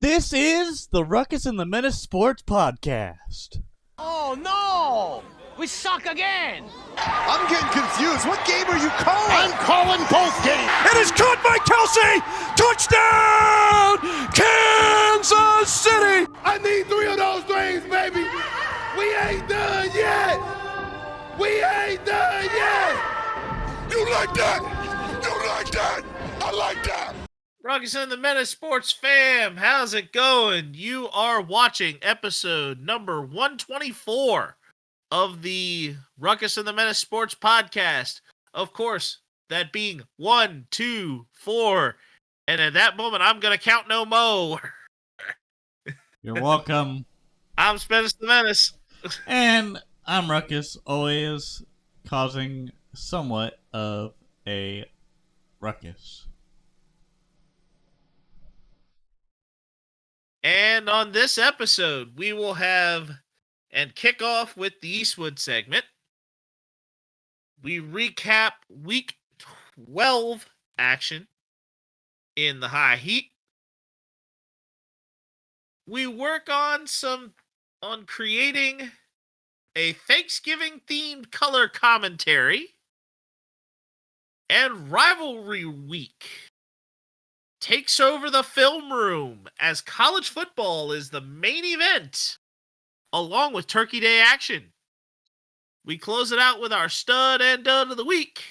This is the Ruckus and The Menace Sports Podcast. Oh no! We suck again! I'm getting confused. What game are you calling? I'm calling both games. It is caught by Kelsey! Touchdown! Kansas City! I need 3 of those things, baby. We ain't done yet. We ain't done yet. You like that? You like that? I like that. Ruckus and The Menace Sports fam, how's it going? You are watching episode number 124 of the Ruckus and The Menace Sports Podcast. Of course, that being 1, 2, 4, and at that moment, I'm going to count no more. You're welcome. I'm Spence the Menace. And I'm Ruckus, always causing somewhat of a ruckus. And on this episode, we will have and kick off with the Eastwood segment. We recap week 12 action in the high heat. We work on creating a Thanksgiving themed color commentary, and rivalry week takes over the film room as college football is the main event, along with Turkey Day action. We close it out with our stud and dud of the week,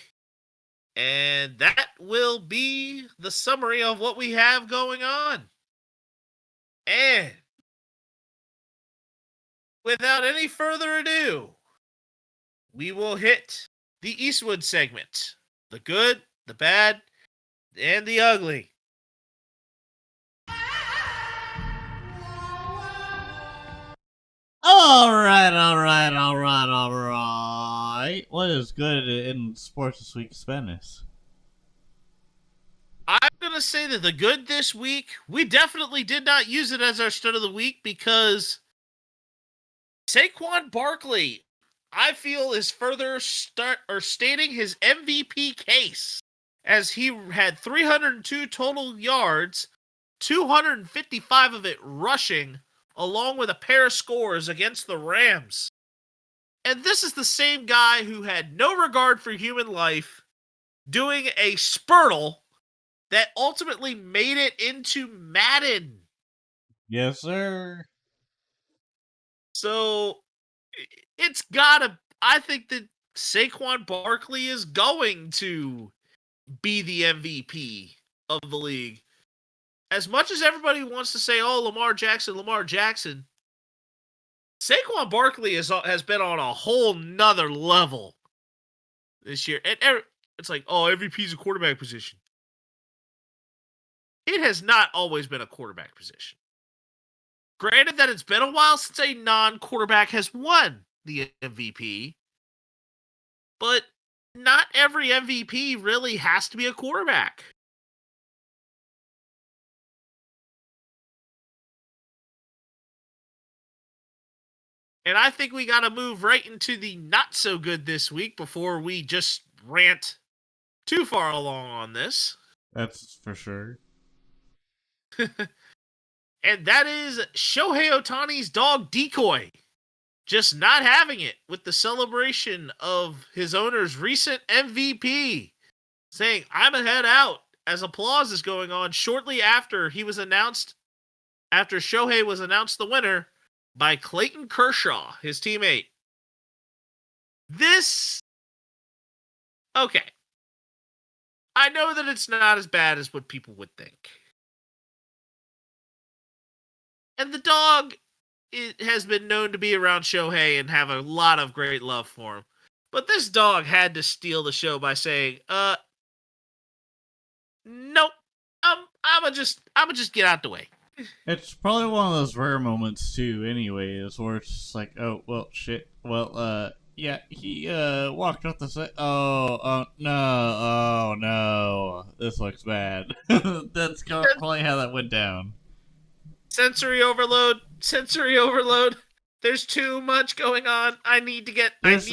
and that will be the summary of what we have going on. And without any further ado, we will hit the Eastwood segment. The good, the bad, and the ugly. All right. What is good in sports this week, Spence? I'm going to say that the good this week, we definitely did not use it as our stud of the week because Saquon Barkley, I feel, is further stating his MVP case, as he had 302 total yards, 255 of it rushing, along with a pair of scores against the Rams. And this is the same guy who had no regard for human life, doing a spurtle that ultimately made it into Madden. Yes, sir. So I think that Saquon Barkley is going to be the MVP of the league. As much as everybody wants to say, oh, Lamar Jackson, Saquon Barkley has been on a whole nother level this year. And it's like, oh, MVP is a quarterback position. It has not always been a quarterback position. Granted that it's been a while since a non-quarterback has won the MVP, but not every MVP really has to be a quarterback. And I think we got to move right into the not so good this week before we just rant too far along on this. That's for sure. And that is Shohei Ohtani's dog Decoy just not having it with the celebration of his owner's recent MVP, saying, I'm a head out, as applause is going on shortly after Shohei was announced the winner by Clayton Kershaw, his teammate. Okay. I know that it's not as bad as what people would think. And the dog has been known to be around Shohei and have a lot of great love for him. But this dog had to steal the show by saying, nope, I'ma just get out the way. It's probably one of those rare moments too, anyways, where it's just like, oh, well, shit. Well, yeah, he walked off the set. Oh no, this looks bad. That's probably how that went down. Sensory overload. There's too much going on. I need to get out.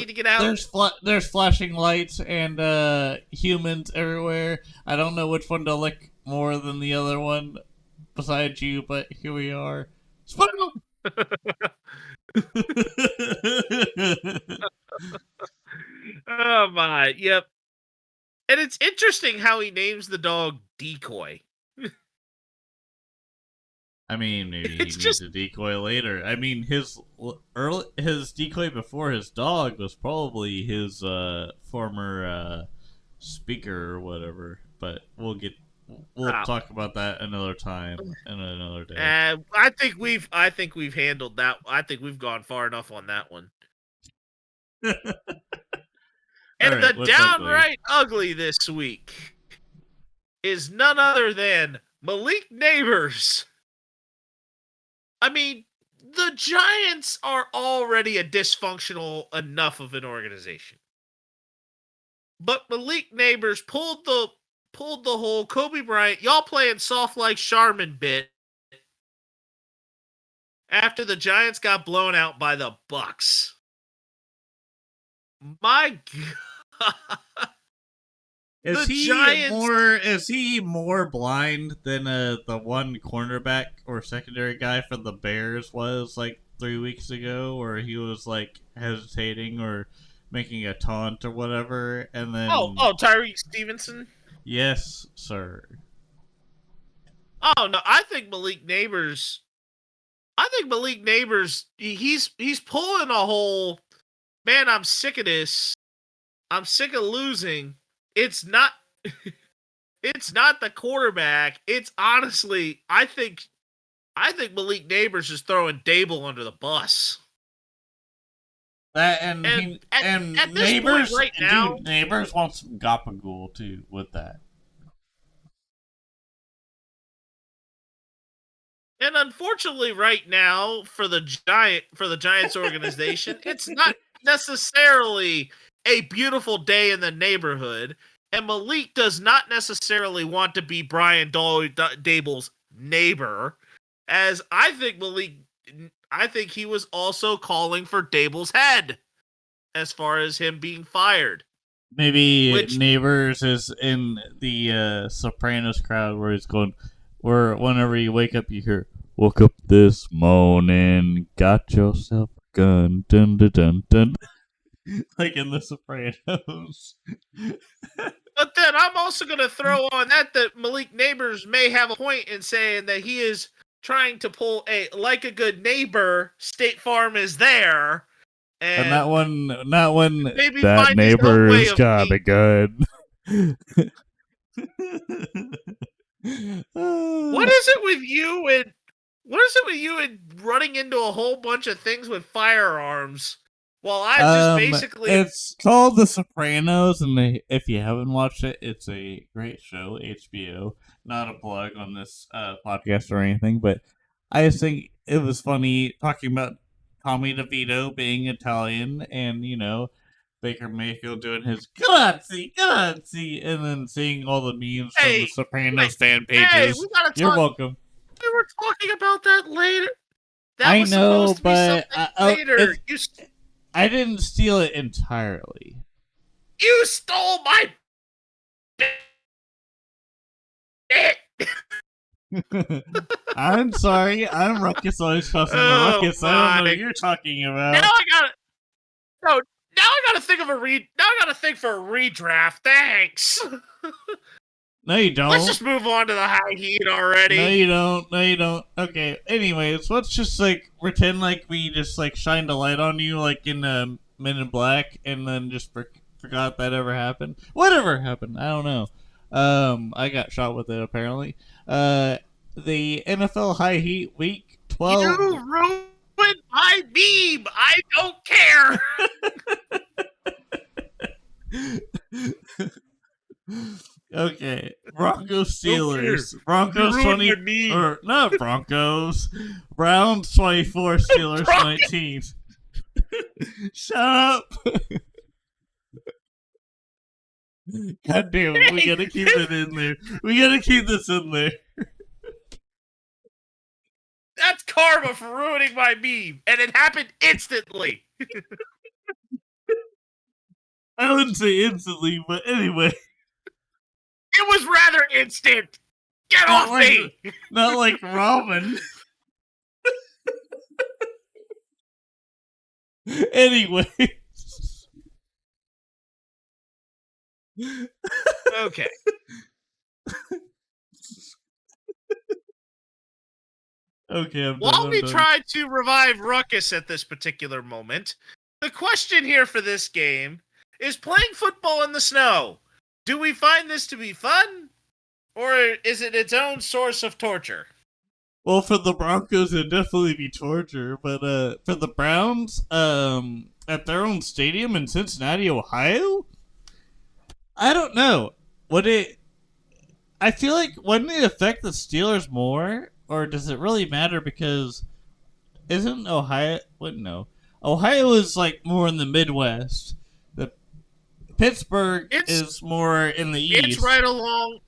There's flashing lights and humans everywhere. I don't know which one to lick more than the other one, beside you, but here we are. Spinal! Oh my, yep. And it's interesting how he names the dog Decoy. I mean, maybe he It's needs just a decoy later. I mean, his decoy before his dog was probably his former speaker or whatever. But we'll wow. talk about that another time and another day. I think we've handled that. I think we've gone far enough on that one. And Alright, the what's downright ugly this week is none other than Malik Neighbors. I mean, the Giants are already a dysfunctional enough of an organization. But Malik Neighbors pulled the whole Kobe Bryant, y'all playing soft like Charmin bit after the Giants got blown out by the Bucks. My God. Is The he Giants more blind than the one cornerback or secondary guy for the Bears was like 3 weeks ago, where he was like hesitating or making a taunt or whatever, and then Tyreek Stevenson. yes, sir. Oh no, I think Malik Neighbors. He's pulling a whole man. I'm sick of this. I'm sick of losing. It's not. It's not the quarterback. It's honestly, I think Malik Neighbors is throwing Daboll under the bus. That and And he at and this neighbors point right now, dude, neighbors want some gapagool too with that. and unfortunately, right now for the Giants organization, it's not necessarily a beautiful day in the neighborhood. And Malik does not necessarily want to be Brian Daboll's neighbor, as I think he was also calling for Daboll's head as far as him being fired. Maybe Which, neighbors is in the Sopranos crowd where he's going, where whenever you wake up you hear, "Woke up this morning, got yourself a gun, dun dun dun dun," like in the Sopranos. but then I'm also going to throw on that Malik Neighbors may have a point in saying that he is trying to pull like a good neighbor, State Farm is there. And not when maybe that find his own way neighbor's of got a gun. What is it with you and running into a whole bunch of things with firearms? Well, I just basically it's called The Sopranos, and if you haven't watched it, it's a great show, HBO. Not a plug on this podcast or anything, but I just think it was funny talking about Tommy DeVito being Italian, and Baker Mayfield doing his "Grazie, grazie," and then seeing all the memes from the Sopranos fan pages. Hey, we gotta You're talk. welcome. We were talking about that later. That I was know, supposed to be but something later. I didn't steal it entirely. You stole my I'm sorry. I'm Ruckus, always cussing the Ruckus. I don't know what you're talking about. Now I gotta think of now I gotta think for a redraft. Thanks. No, you don't. Let's just move on to the high heat already. No, you don't. No, you don't. Okay. Anyways, let's just pretend like we just shined a light on you, like in Men in Black, and then just forgot that ever happened. Whatever happened, I don't know. I got shot with it apparently. The NFL High Heat Week 12. You ruined my meme. I don't care. Okay, Broncos Steelers. Broncos 20 or not Broncos. Browns 24, Steelers 19. Shut up. God damn it, we gotta keep it in there. We gotta keep this in there. That's karma for ruining my meme, and it happened instantly. I wouldn't say instantly, but anyway. It was rather instant. Get Not off like, me! not like ramen. Anyway. Okay. Okay, I'm done. While I'm we done. try to revive Ruckus at this particular moment, the question here for this game is playing football in the snow. Do we find this to be fun? Or is it its own source of torture? Well, for the Broncos, it'd definitely be torture, but for the Browns, at their own stadium in Cincinnati, Ohio, I don't know. Would it? I feel like wouldn't it affect the Steelers more, or does it really matter? Because isn't Ohio? What no? Ohio is like more in the Midwest. The Pittsburgh It's is more in the it's East. right along.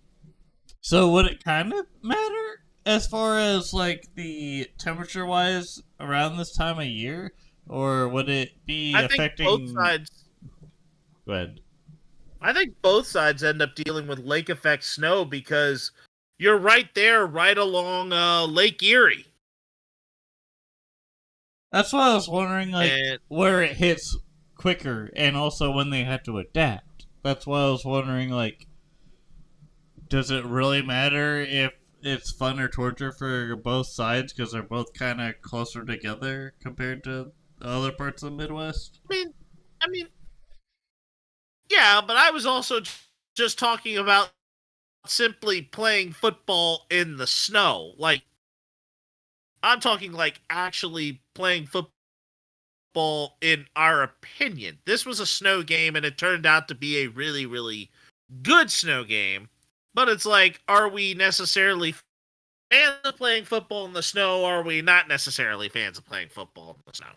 So would it kind of matter as far as like the temperature wise around this time of year, or would it be I think both affecting? sides. Go ahead. I think both sides end up dealing with lake effect snow because you're right there, right along Lake Erie, That's why I was wondering, like, and where it hits quicker, and also when they had to adapt. That's why I was wondering, like, does it really matter if it's fun or torture for both sides because they're both kind of closer together compared to other parts of the Midwest? I mean, yeah, but I was also just talking about simply playing football in the snow. Like, I'm talking like actually playing football in our opinion. This was a snow game, and it turned out to be a really, really good snow game. But it's like, are we necessarily fans of playing football in the snow, or are we not necessarily fans of playing football in the snow?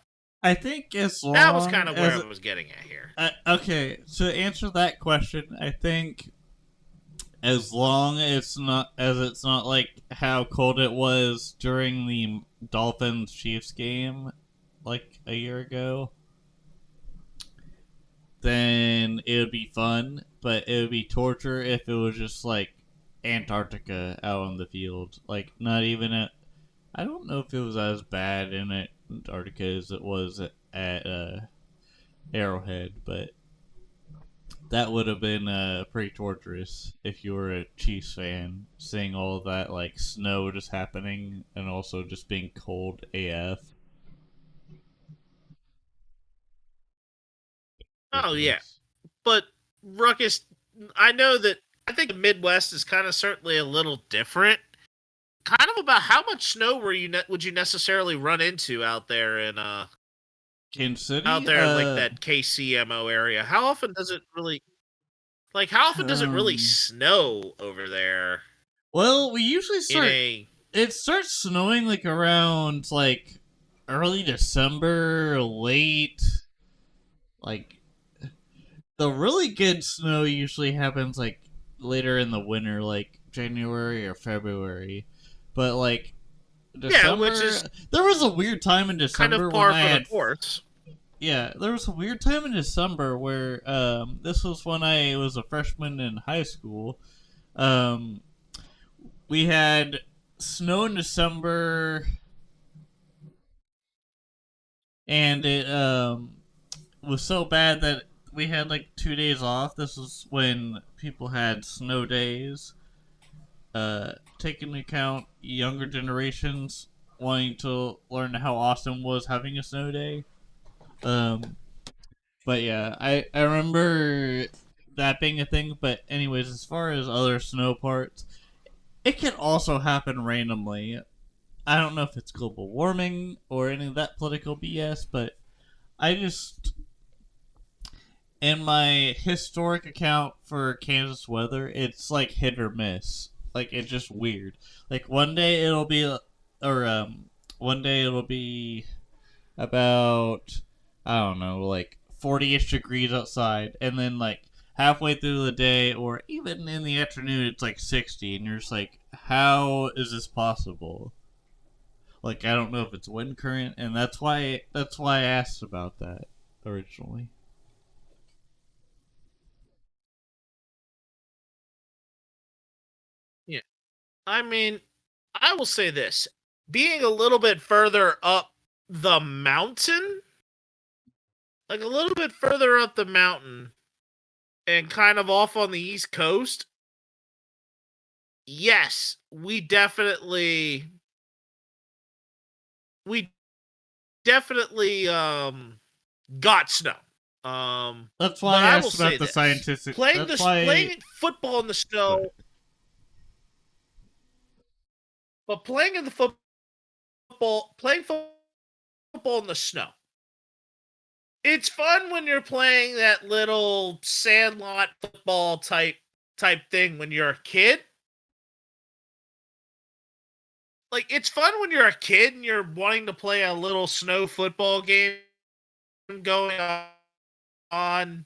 I think as That was long kind of where as I was getting at here. okay, to answer that question, I think as long as it's not like how cold it was during the Dolphins Chiefs game like a year ago, then it would be fun, but it would be torture if it was just like Antarctica out on the field. Like not even at I don't know if it was as bad in Antarctica as it was at Arrowhead, but that would have been pretty torturous if you were a Chiefs fan, seeing all of that like snow just happening and also just being cold AF. Oh yeah, Ridiculous. but Ruckus, I know that I think the Midwest is kind of certainly a little different. Kind of about how much snow would you necessarily run into Kansas out City, there like that KCMO area? How often does it really how often does it really um, snow over there well, we usually in start. a It starts snowing like around like early December, late. Like the really good snow usually happens like later in the winter, like January or February. But like yeah, which December, is there was a weird time in kind of December when par I for the had course. yeah, there was a weird time in December where this was when I was a freshman in high school. Um we had snow in December and it was so bad that we had like 2 days off. This was when people had snow days. Taking into account younger generations wanting to learn how awesome was having a snow day. Um, but yeah, I remember that being a thing. But anyways, as far as other snow parts, it can also happen randomly. I don't know if it's global warming or any of that political BS, but I just in my historic account for Kansas weather, it's like hit or miss. Like it's just weird. Like one day it'll be about I don't know, like 40ish degrees outside, and then like halfway through the day or even in the afternoon it's like 60, and you're just like, how is this possible? Like I don't know if it's wind current, and that's why I asked about that originally. Yeah. I mean, I will say this. Being a little bit further up the mountain, like a little bit further up the mountain and kind of off on the East Coast, yes, we definitely got snow. That's But why I I will asked about say the this. scientific. That's why. Playing football in the snow, but playing in the playing football in the snow. It's fun when you're playing that little sandlot football type thing when you're a kid. Like it's fun when you're a kid and you're wanting to play a little snow football game going on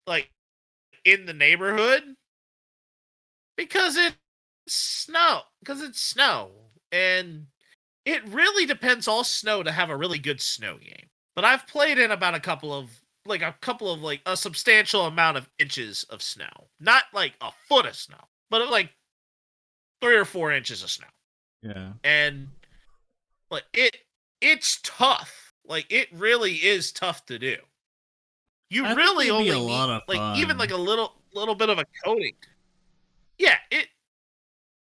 like in the neighborhood because it's snow and it really depends all snow to have a really good snow game. But I've played in about a couple of like a substantial amount of inches of snow. Not like a foot of snow, but like 3 or 4 inches of snow. Yeah. And like it's tough. Like it really is tough to do. You I think really it'd be only a lot need of like even like fun. a little bit of a coating. Yeah,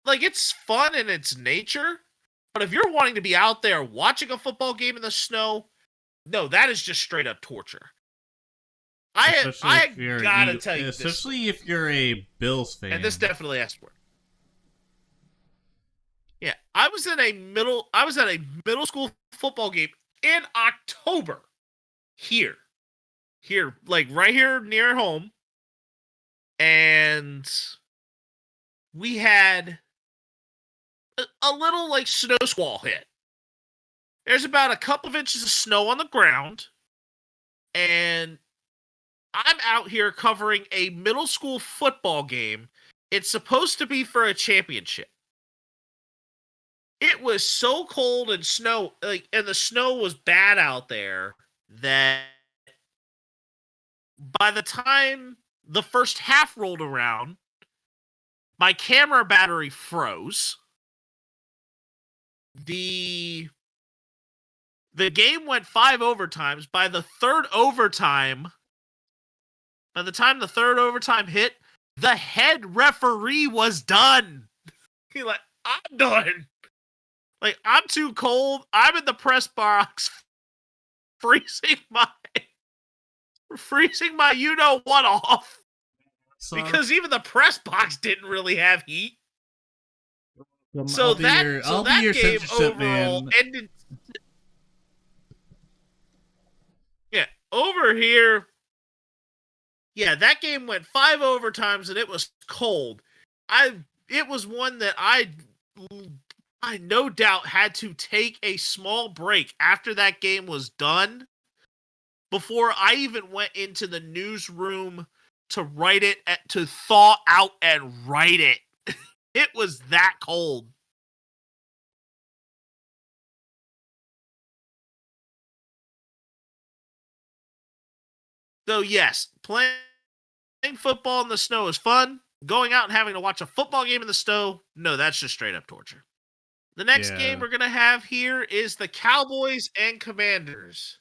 it's fun in its nature, but if you're wanting to be out there watching a football game in the snow, no, that is just straight up torture. I gotta tell you this story, Especially if you're a Bills fan. and this definitely has for it. Yeah, I was at a middle school football game in October here, like right here near home, and we had a little like snow squall hit. There's about a couple of inches of snow on the ground, and I'm out here covering a middle school football game. It's supposed to be for a championship. It was so cold and and the snow was bad out there that by the time the first half rolled around, my camera battery froze. The game went 5 overtimes. By the time the third overtime hit, the head referee was done. He's like, I'm done. Like, I'm too cold. I'm in the press box freezing my you know what off. Because even the press box didn't really have heat. So that game overall ended. Yeah, over here. Yeah, that game went 5 overtimes and it was cold. It was one that I no doubt had to take a small break after that game was done before I even went into the newsroom to to thaw out and write it. It was that cold. So yes, playing football in the snow is fun. Going out and having to watch a football game in the snow, no, that's just straight up torture. The next game we're going to have here is the Cowboys and Commanders.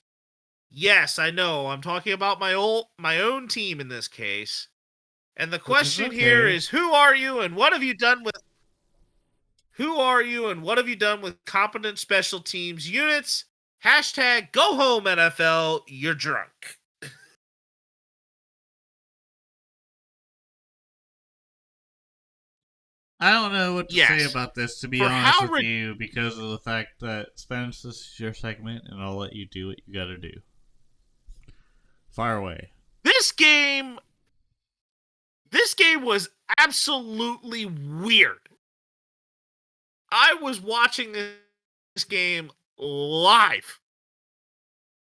Yes, I know. I'm talking about my own team in this case. And the question here is who are you and what have you done with competent special teams units? Hashtag go home NFL, you're drunk. I don't know what to say about this, to be honest with you, because of the fact that Spence, this is your segment, and I'll let you do what you gotta do. Fire away. This game was absolutely weird. I was watching this game live,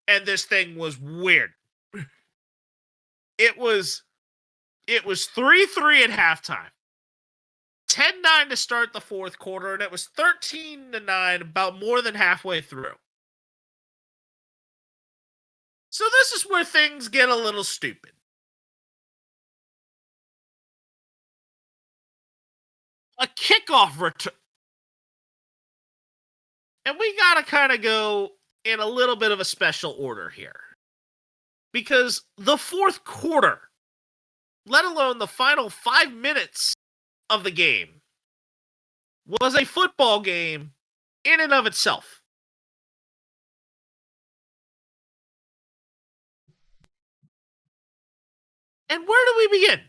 and this thing was weird. It was 3-3 at halftime. 10-9 to start the fourth quarter, and it was 13-9 about more than halfway through. So this is where things get a little stupid. a kickoff return. And we got to kind of go in a little bit of a special order here. Because the fourth quarter, let alone the final 5 minutes of the game, was a football game in and of itself. And where do we begin?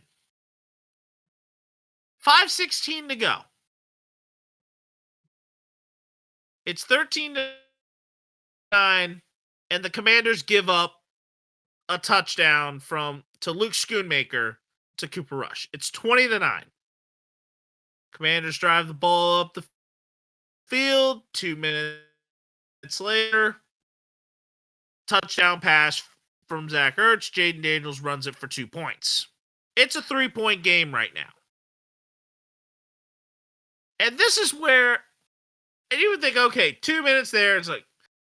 5:16 to go. It's 13-9, and the Commanders give up a touchdown to Luke Schoonmaker to Cooper Rush. It's 20-9. Commanders drive the ball up the field. 2 minutes later, touchdown pass from Zach Ertz. Jaden Daniels runs it for 2 points. It's a 3-point game right now. And this is where, and you would think, okay, 2 minutes there, it's like,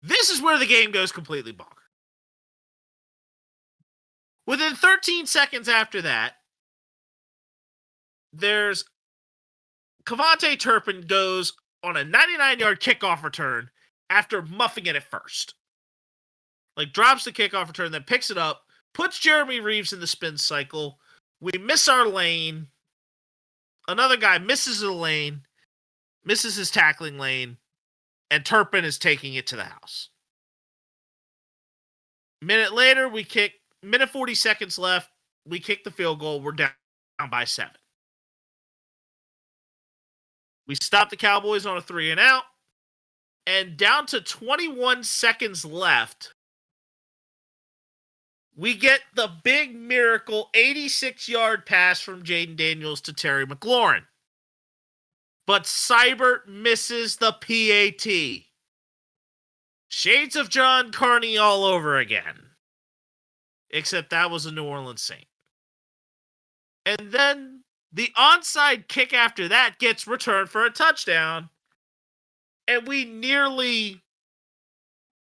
this is where the game goes completely bonkers. Within 13 seconds after that, there's Cavante Turpin goes on a 99-yard kickoff return after muffing it at first. Like, drops the kickoff return, then picks it up, puts Jeremy Reeves in the spin cycle. We miss our lane. Another guy misses the lane, misses his tackling lane, and Turpin is taking it to the house. Minute later, minute 40 seconds left, we kick the field goal, we're down by 7. We stop the Cowboys on a 3-and-out, and down to 21 seconds left, we get the big miracle 86-yard pass from Jaden Daniels to Terry McLaurin. But Seibert misses the PAT. Shades of John Carney all over again. Except that was a New Orleans Saint. And then the onside kick after that gets returned for a touchdown. And we nearly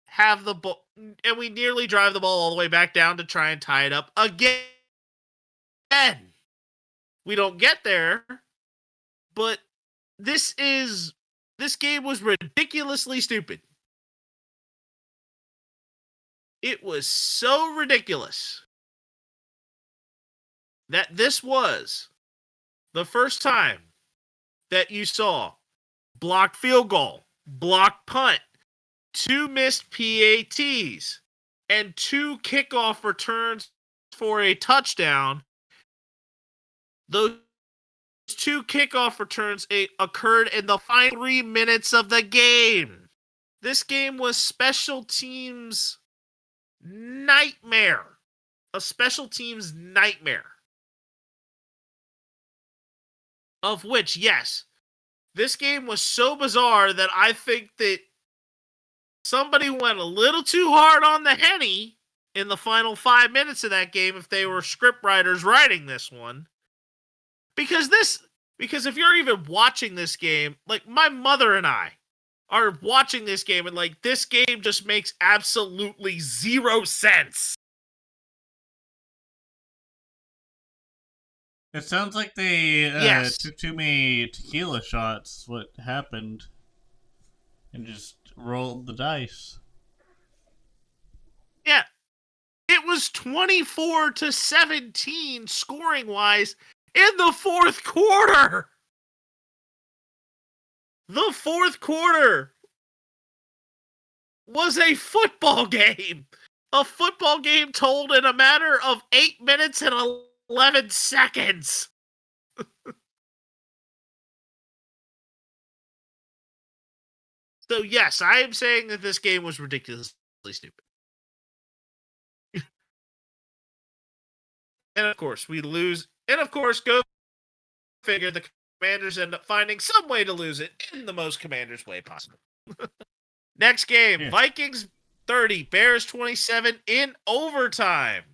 have the ball, and we nearly drive the ball all the way back down to try and tie it up again. We don't get there, but this game was ridiculously stupid. It was so ridiculous that this was the first time that you saw blocked field goal, blocked punt, 2 missed PATs, and 2 kickoff returns for a touchdown. Those 2 kickoff returns occurred in the final 3 minutes of the game. This game was special teams nightmare. A special teams nightmare. Of which, yes, this game was so bizarre that I think that somebody went a little too hard on the Henny in the final 5 minutes of that game if they were script writers writing this one. Because if you're even watching this game, like my mother and I are watching this game and like this game just makes absolutely zero sense. It sounds like they took too many tequila shots, is what happened, and just rolled the dice. Yeah. It was 24-17 scoring-wise in the fourth quarter. The fourth quarter was a football game. A football game told in a matter of 8 minutes and 11 seconds. So yes, I am saying that this game was ridiculously stupid. And of course, we lose. And of course, go figure, the Commanders end up finding some way to lose it in the most Commanders way possible. Next game, yeah. Vikings 30, Bears 27 in overtime.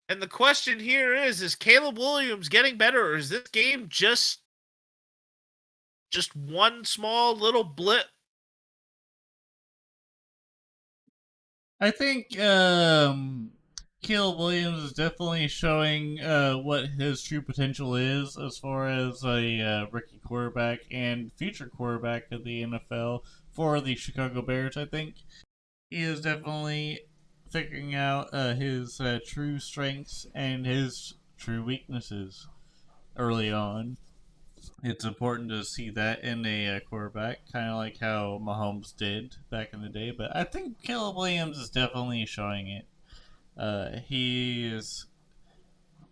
And the question here is Caleb Williams getting better, or is this game just one small little blip? I think Caleb Williams is definitely showing what his true potential is as far as a rookie quarterback and future quarterback of the NFL for the Chicago Bears. I think he is definitely figuring out his true strengths and his true weaknesses early on. It's important to see that in a quarterback, kind of like how Mahomes did back in the day. But I think Caleb Williams is definitely showing it. He is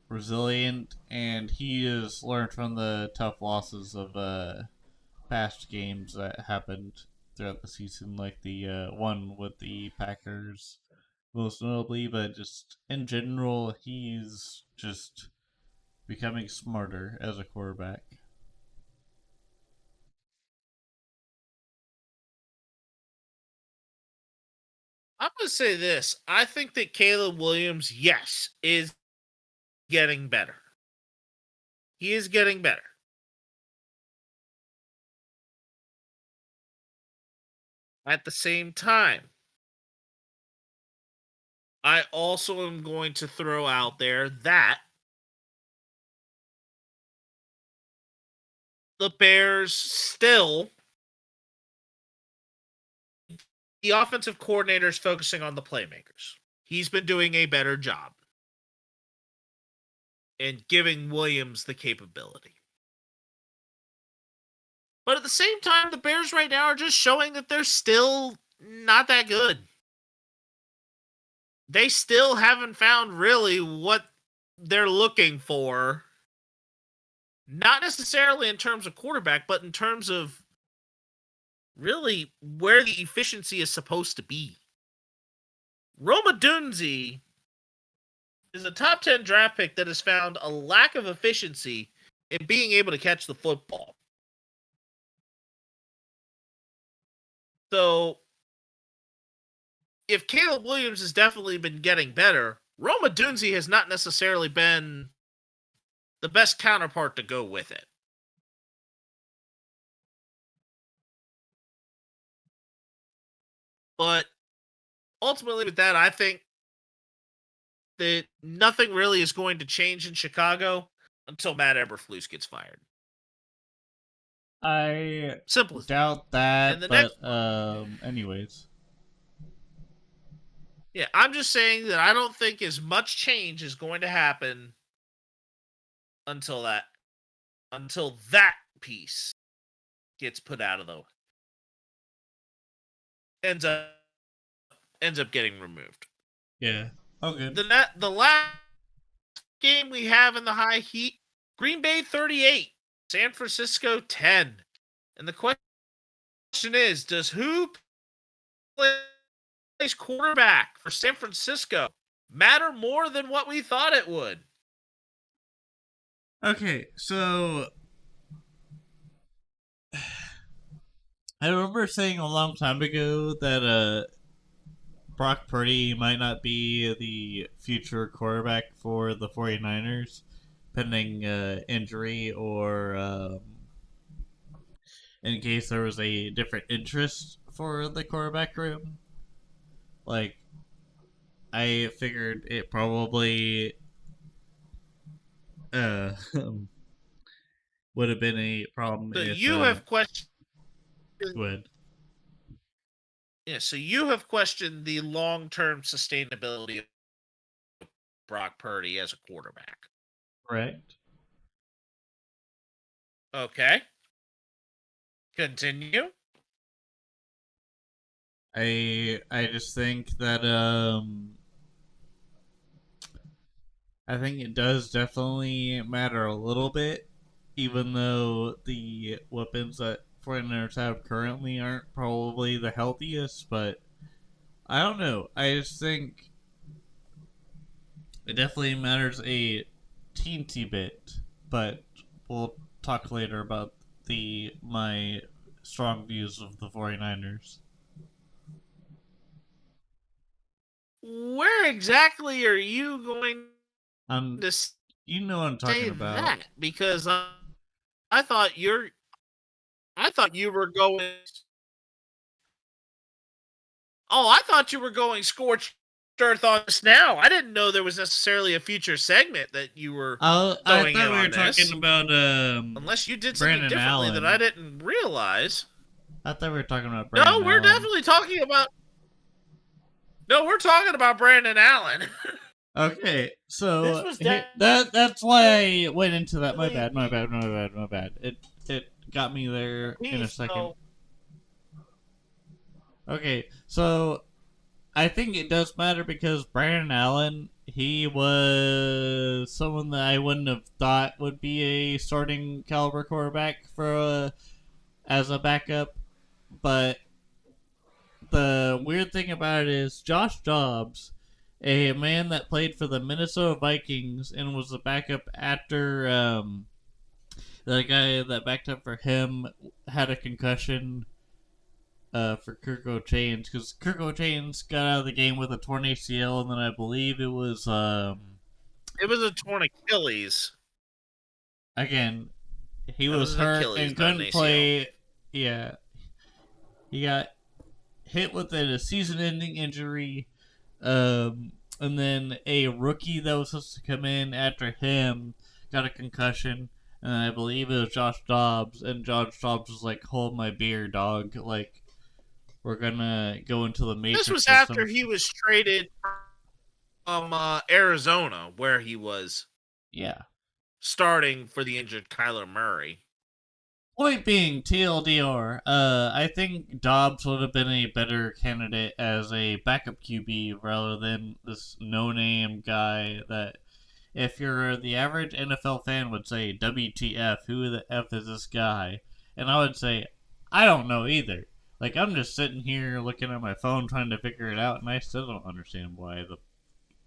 resilient, and he has learned from the tough losses of past games that happened throughout the season, like the one with the Packers, most notably. But just in general, he's just becoming smarter as a quarterback. I'm going to say this. I think that Caleb Williams, yes, is getting better. He is getting better. At the same time, I also am going to throw out there that the Bears still, the offensive coordinator is focusing on the playmakers. He's been doing a better job in giving Williams the capability. But at the same time, the Bears right now are just showing that they're still not that good. They still haven't found really what they're looking for. Not necessarily in terms of quarterback, but in terms of really where the efficiency is supposed to be. Roma Dunzi is a top 10 draft pick that has found a lack of efficiency in being able to catch the football. So, if Caleb Williams has definitely been getting better, Roma Dunzi has not necessarily been the best counterpart to go with it. But ultimately, with that, I think that nothing really is going to change in Chicago until Matt Eberflus gets fired. I Simple as that. doubt And that, the but next, anyways. yeah, I'm just saying that I don't think as much change is going to happen until that piece gets put out of the ends up getting removed. Yeah. Okay. The last game we have in the high heat, Green Bay 38, San Francisco 10. And the question is, does who plays quarterback for San Francisco matter more than what we thought it would? Okay, so I remember saying a long time ago that Brock Purdy might not be the future quarterback for the 49ers, pending injury or in case there was a different interest for the quarterback room. Like, I figured it probably uh, would have been a problem So if. you have questioned. Go ahead. Yeah, so you have questioned the long-term sustainability of Brock Purdy as a quarterback. Correct. Okay. Continue. I just think that I think it does definitely matter a little bit, even though the weapons that 49ers have currently aren't probably the healthiest, but I don't know. I just think it definitely matters a teensy bit, but we'll talk later about my strong views of the 49ers. Where exactly are you going Um, to you know what I'm talking say about. that? Because I thought I thought you were going. Oh, I thought you were going scorch started on this now. I didn't know there was necessarily a future segment that you were I throwing thought in we were on this. talking about Unless you did something Brandon differently Allen. that I didn't realize. I thought we were talking about Brandon No, we're Allen. definitely talking about. No, we're talking about Brandon Allen. Okay, so This was that's why I went into that. My bad. It got me there in a second. Okay, so I think it does matter because Brandon Allen, he was someone that I wouldn't have thought would be a starting caliber quarterback for as a backup, but the weird thing about it is Josh Dobbs, a man that played for the Minnesota Vikings and was the backup after the guy that backed up for him had a concussion for Kirk Chains because Kirk Chains got out of the game with a torn ACL, and then I believe it was It was a torn Achilles. again he That was was an hurt Achilles, and not an couldn't ACL. play. Yeah, he got hit with a season-ending injury, and then a rookie that was supposed to come in after him got a concussion, and I believe it was Josh Dobbs, and Josh Dobbs was like, "Hold my beer, dog! Like, we're gonna go into the matrix." This was system. after he was traded from Arizona, where he was starting for the injured Kyler Murray. Point being, TLDR, I think Dobbs would have been a better candidate as a backup QB rather than this no-name guy that, if you're the average NFL fan, would say, WTF, who the F is this guy? And I would say, I don't know either. Like, I'm just sitting here looking at my phone trying to figure it out, and I still don't understand why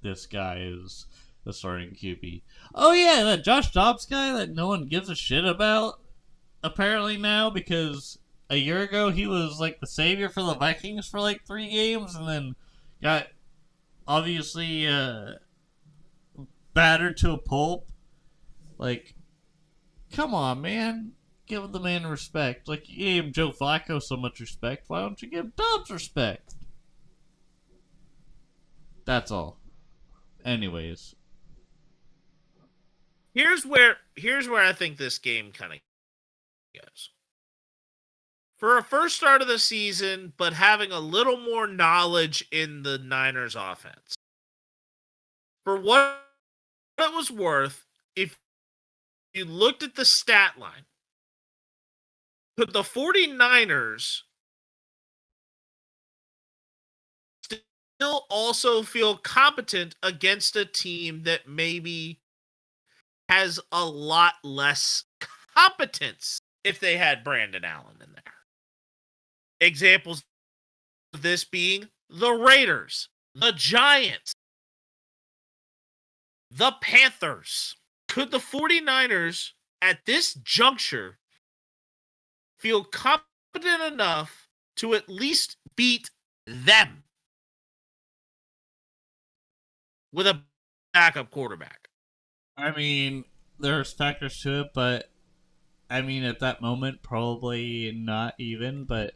this guy is the starting QB. Oh yeah, that Josh Dobbs guy that no one gives a shit about, apparently now, because a year ago he was like the savior for the Vikings for like 3 games and then got obviously battered to a pulp. Like, come on, man. Give the man respect. Like, you gave Joe Flacco so much respect. Why don't you give Dobbs respect? That's all. Anyways. Here's where I think this game kind of goes. For a first start of the season, but having a little more knowledge in the Niners offense. For what it was worth, if you looked at the stat line, could the 49ers still also feel competent against a team that maybe has a lot less competence if they had Brandon Allen in there? Examples of this being the Raiders, the Giants, the Panthers. Could the 49ers at this juncture feel competent enough to at least beat them with a backup quarterback? I mean, there's factors to it, but I mean, at that moment, probably not even, but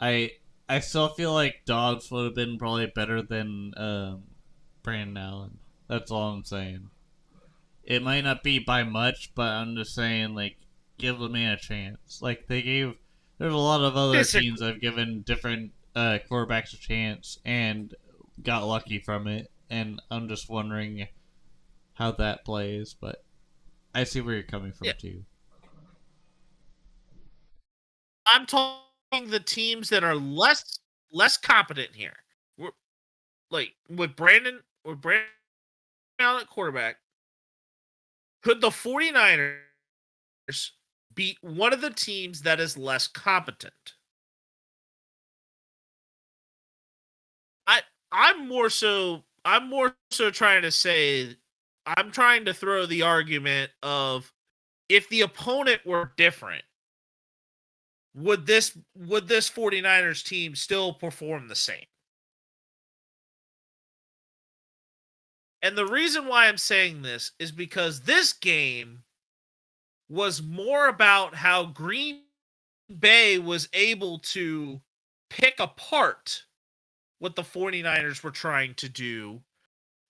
I still feel like Dobbs would have been probably better than Brandon Allen. That's all I'm saying. It might not be by much, but I'm just saying, like, give the man a chance. Like, there's a lot of other teams that have given different quarterbacks a chance and got lucky from it, and I'm just wondering how that plays, but I see where you're coming from, too. I'm talking the teams that are less competent here. Like with Brandon Allen at quarterback, could the 49ers beat one of the teams that is less competent? I'm more so trying to say, I'm trying to throw the argument of, if the opponent were different, would this 49ers team still perform the same? And the reason why I'm saying this is because this game was more about how Green Bay was able to pick apart what the 49ers were trying to do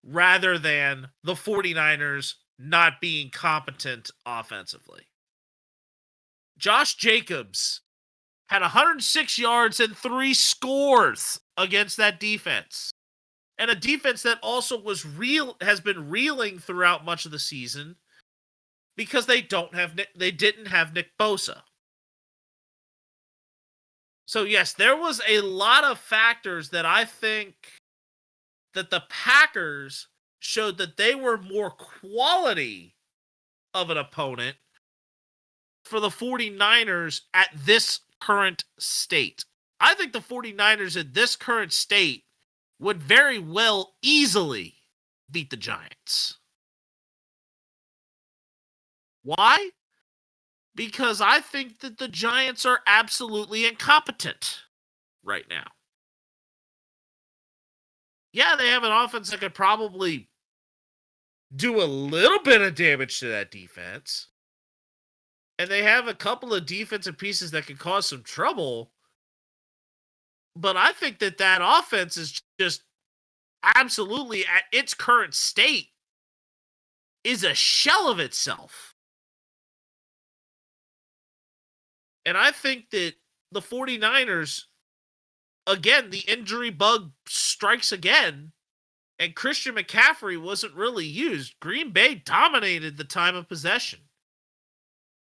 rather than the 49ers not being competent offensively. Josh Jacobs had 106 yards and 3 scores against that defense. And a defense that also has been reeling throughout much of the season because they didn't have Nick Bosa. So yes, there was a lot of factors that I think that the Packers showed that they were more quality of an opponent for the 49ers at this current state. I think the 49ers at this current state would very well easily beat the Giants. Why? Because I think that the Giants are absolutely incompetent right now. Yeah, they have an offense that could probably do a little bit of damage to that defense. And they have a couple of defensive pieces that can cause some trouble. But I think that offense is just absolutely at its current state is a shell of itself. And I think that the 49ers, again, the injury bug strikes again, and Christian McCaffrey wasn't really used. Green Bay dominated the time of possession.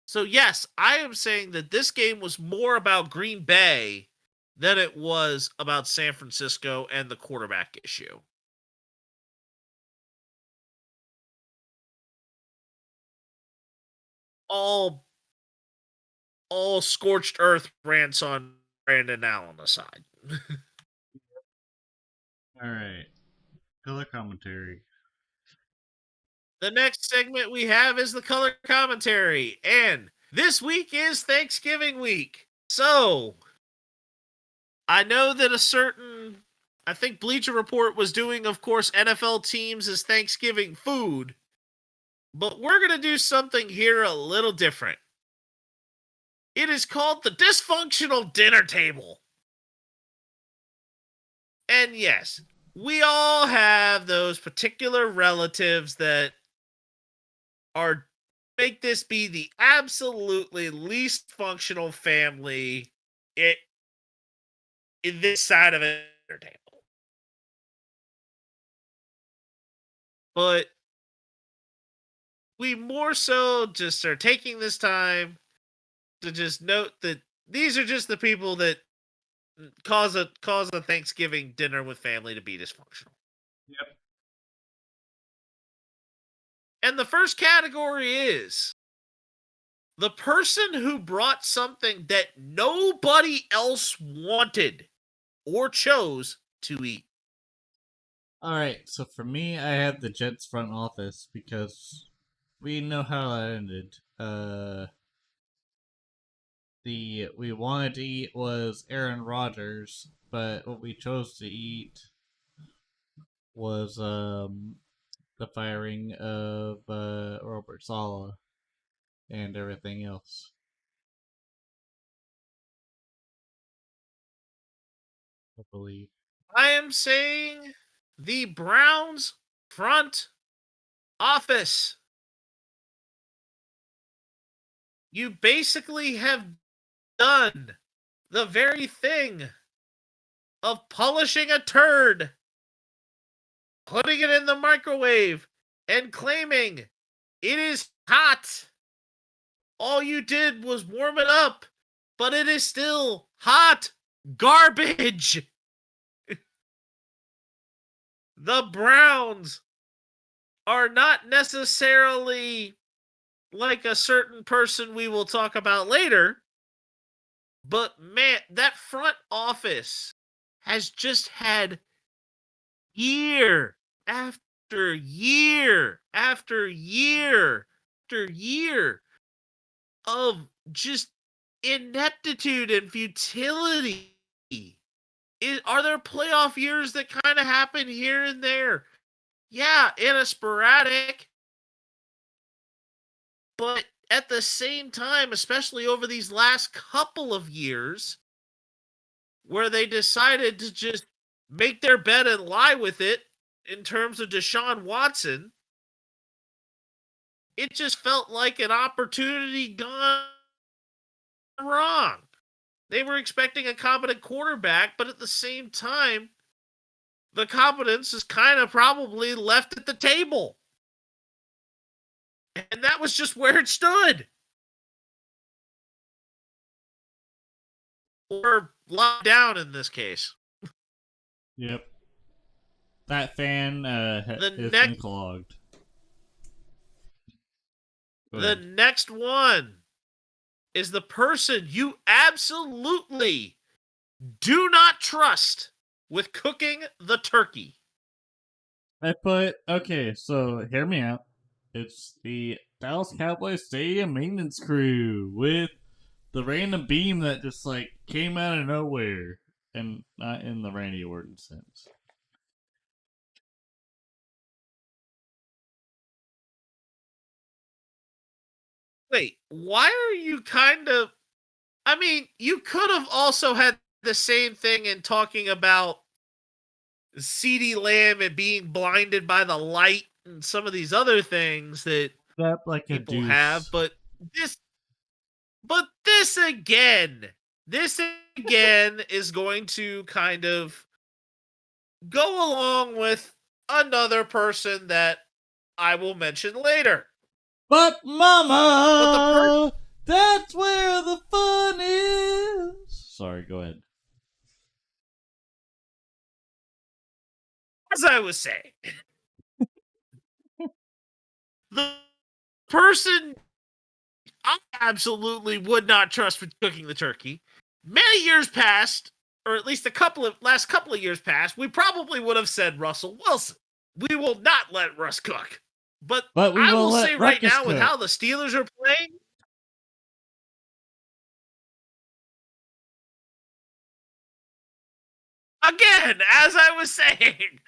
So yes, I am saying that this game was more about Green Bay than it was about San Francisco and the quarterback issue. All scorched earth rants on Brandon Allen aside. All right. Color commentary. The next segment we have is the color commentary. And this week is Thanksgiving week. So I know that I think Bleacher Report was doing, of course, NFL teams as Thanksgiving food. But we're going to do something here a little different. It is called the dysfunctional dinner table. And yes, we all have those particular relatives that make this be the absolutely least functional family in this side of a dinner table. But we more so just are taking this time to just note that these are just the people that cause a Thanksgiving dinner with family to be dysfunctional. Yep. And the first category is the person who brought something that nobody else wanted or chose to eat. All right, so for me, I have the Jets front office because we know how that ended. The we wanted to eat was Aaron Rodgers, but what we chose to eat was the firing of Robert Saleh and everything else. I believe. I am saying the Browns front office. You basically have done the very thing of polishing a turd, putting it in the microwave, and claiming it is hot. All you did was warm it up, but it is still hot garbage. The Browns are not necessarily like a certain person we will talk about later, but man, that front office has just had year after year after year after year of just ineptitude and futility. Are there playoff years that kind of happen here and there? Yeah, in a sporadic. But at the same time, especially over these last couple of years, where they decided to just make their bed and lie with it in terms of Deshaun Watson. It just felt like an opportunity gone wrong. They were expecting a competent quarterback, but at the same time, the competence is kind of probably left at the table. And that was just where it stood. Or locked down in this case. Yep. That fan is been clogged. The next one is the person you absolutely do not trust with cooking the turkey. Okay, so hear me out. It's the Dallas Cowboys Stadium maintenance crew with the random beam that just like came out of nowhere, and not in the Randy Orton sense. Wait, why are you kind of... I mean, you could have also had the same thing in talking about CeeDee Lamb and being blinded by the light and some of these other things that like people have, but this again is going to kind of go along with another person that I will mention later. But mama, that's where the fun is. Sorry, go ahead. As I was saying, the person I absolutely would not trust with cooking the turkey. Many years past, or at least last couple of years past, we probably would have said Russell Wilson. We will not let Russ cook. But I will say right now, with how the Steelers are playing, again, as I was saying,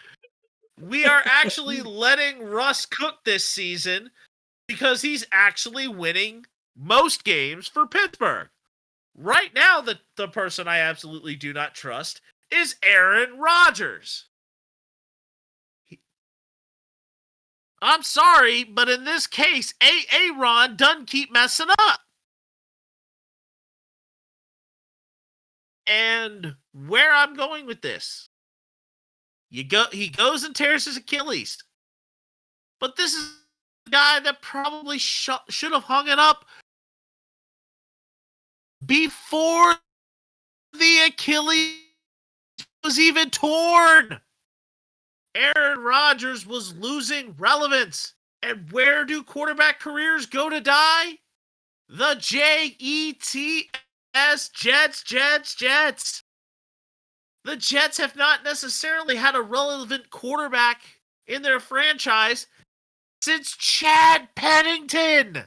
we are actually letting Russ cook this season because he's actually winning most games for Pittsburgh. Right now, the person I absolutely do not trust is Aaron Rodgers. I'm sorry, but in this case, Aaron doesn't keep messing up. And where I'm going with this, he goes and tears his Achilles. But this is a guy that probably should have hung it up before the Achilles was even torn. Aaron Rodgers was losing relevance. And where do quarterback careers go to die? The Jets. The Jets have not necessarily had a relevant quarterback in their franchise since Chad Pennington.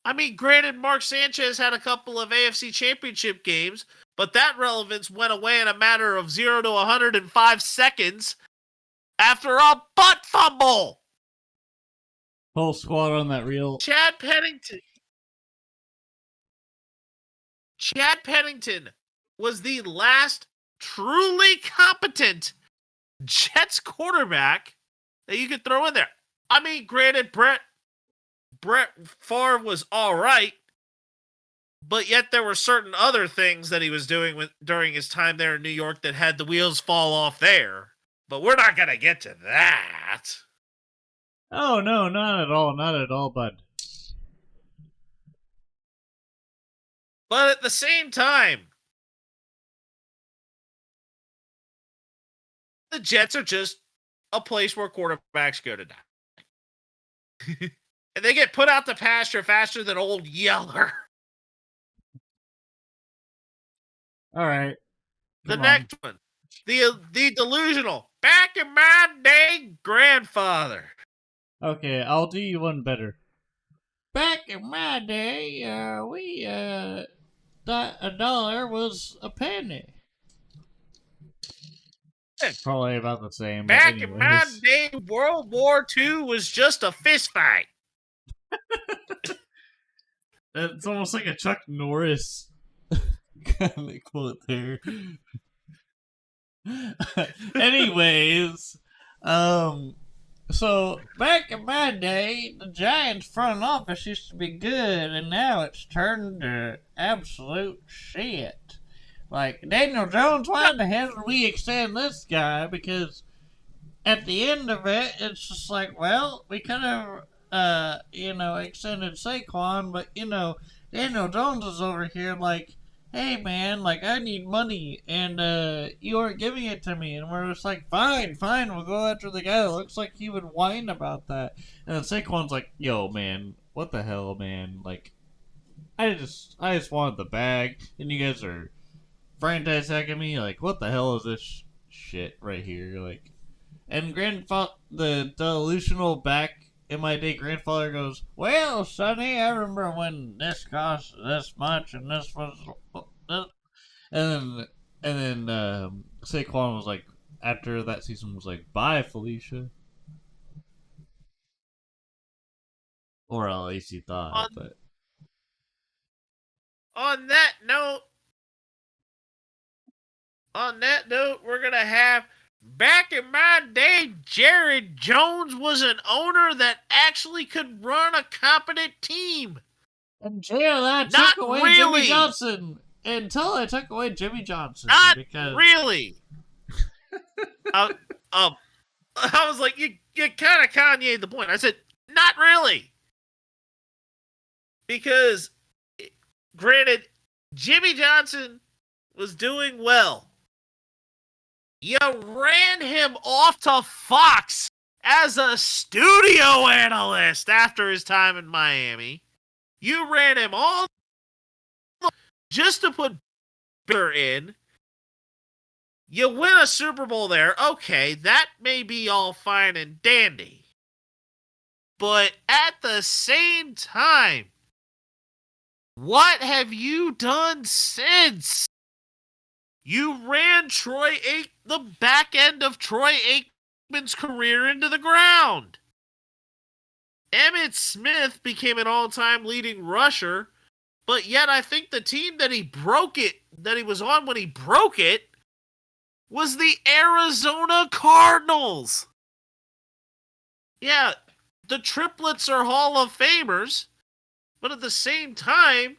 I mean, granted, Mark Sanchez had a couple of AFC Championship games, but that relevance went away in a matter of 0 to 105 seconds after a butt fumble. Whole squad on that reel. Chad Pennington was the last truly competent Jets quarterback that you could throw in there. I mean, granted, Brett Favre was all right, but yet there were certain other things that he was doing during his time there in New York that had the wheels fall off there. But we're not going to get to that. Oh, no, not at all, bud. But at the same time, the Jets are just a place where quarterbacks go to die. And they get put out to pasture faster than old Yeller. All right. The next one. The delusional, back in my day, grandfather. Okay, I'll do you one better. Back in my day, we thought a dollar was a penny. Probably about the same. Back in my day, World War II was just a fist fight. It's almost like a Chuck Norris kind of quote there. Anyways, so back in my day, the Giants front office used to be good, and now it's turned to absolute shit. Like Daniel Jones, why the hell did we extend this guy? Because at the end of it, it's just like, well, we could have, extended Saquon, but Daniel Jones is over here like, hey man, like I need money, and you aren't giving it to me, and we're just like, fine, we'll go after the guy that looks like he would whine about that, and then Saquon's like, yo man, what the hell, man, like, I just wanted the bag, and you guys are franchise tagging me, like, what the hell is this shit right here, like. And the delusional back in my day grandfather goes, well, Sonny, I remember when this cost this much and this was this. And then Saquon was like, after that season was like, bye, Felicia. Or at least he thought, but. On that note, we're going to have, back in my day, Jerry Jones was an owner that actually could run a competent team. Until I Not took away really. Jimmy Johnson. Until I took away Jimmy Johnson. Not because... really. I was like, you kind of Kanye'd the point. I said, not really. Because, granted, Jimmy Johnson was doing well. You ran him off to Fox as a studio analyst after his time in Miami. You ran him all just to put Bear in. You win a Super Bowl there. Okay, that may be all fine and dandy. But at the same time, what have you done since? You ran the back end of Troy Aikman's career into the ground. Emmitt Smith became an all-time leading rusher, but yet I think the team that he was on when he broke it, was the Arizona Cardinals. Yeah, the triplets are Hall of Famers, but at the same time,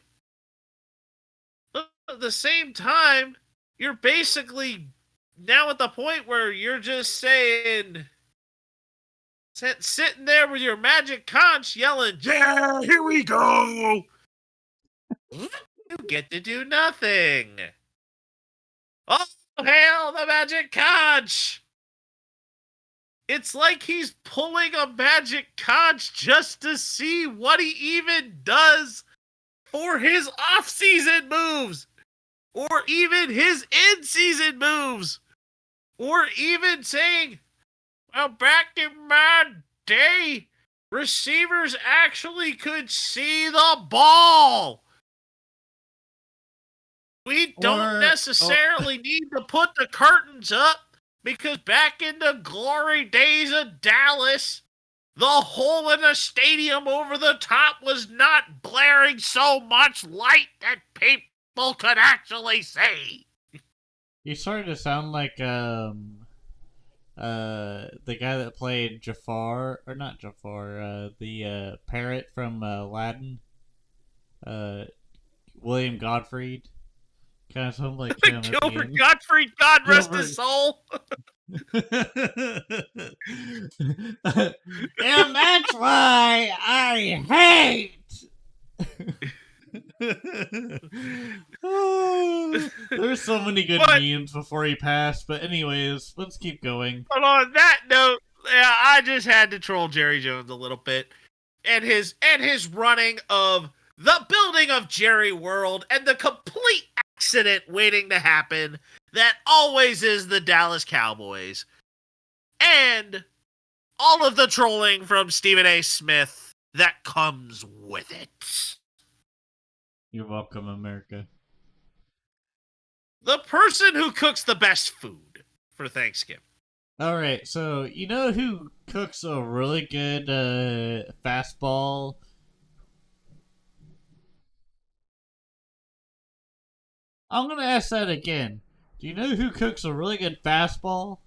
you're basically now at the point where you're just saying, sitting there with your magic conch yelling, yeah, here we go. You get to do nothing. Oh, hail the magic conch. It's like he's pulling a magic conch just to see what he even does for his off-season moves. Or even his in-season moves. Or even saying, well, back in my day, receivers actually could see the ball. We don't necessarily need to put the curtains up, because back in the glory days of Dallas, the hole in the stadium over the top was not blaring so much light that people could actually see. You started to sound like the guy that played Jafar, or not Jafar, the parrot from Aladdin, William Gottfried. Kind of sound like him. Gilbert Gottfried, God rest his soul. And that's why I hate. There's so many good memes before he passed, but anyways, let's keep going. But on that note, yeah, I just had to troll Jerry Jones a little bit, and his running of the building of Jerry World and the complete accident waiting to happen that always is the Dallas Cowboys, and all of the trolling from Stephen A. Smith that comes with it. You're welcome, America. The person who cooks the best food for Thanksgiving. All right, so you know who cooks a really good fastball? I'm gonna ask that again. Do Do you know who cooks a really good fastball?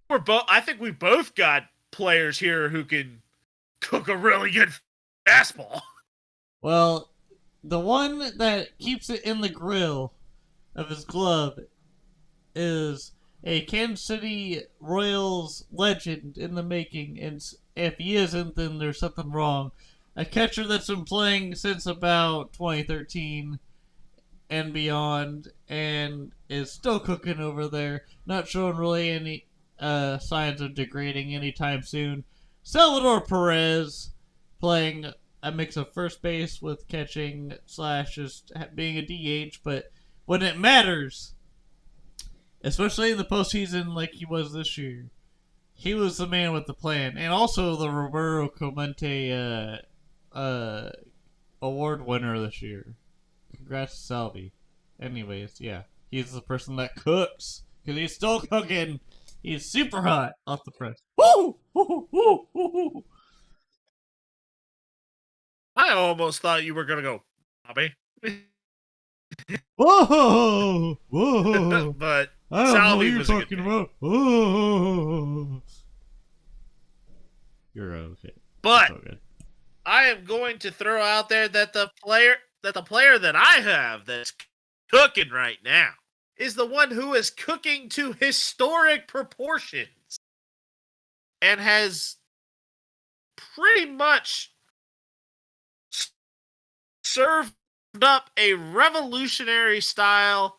I think we both got players here who can cook a really good fastball. Well, the one that keeps it in the grill of his glove is a Kansas City Royals legend in the making, and if he isn't, then there's something wrong. A catcher that's been playing since about 2013 and beyond, and is still cooking over there, not showing really any signs of degrading anytime soon. Salvador Perez, playing a mix of first base with catching slash just being a DH, but when it matters, especially in the postseason like he was this year, he was the man with the plan, and also the Roberto Clemente award winner this year. Congrats to Salvi. Anyways, yeah, he's the person that cooks because he's still cooking. He's super hot off the press. Woo! Woo! Woo! Woo! I almost thought you were gonna go, Bobby. Whoa! Whoa! But I don't know what Salvi you're was a good talking pick. about. Whoa! You're okay. But It's all good. I am going to throw out there that the player that I have that's cooking right now is the one who is cooking to historic proportions and has pretty much served up a revolutionary style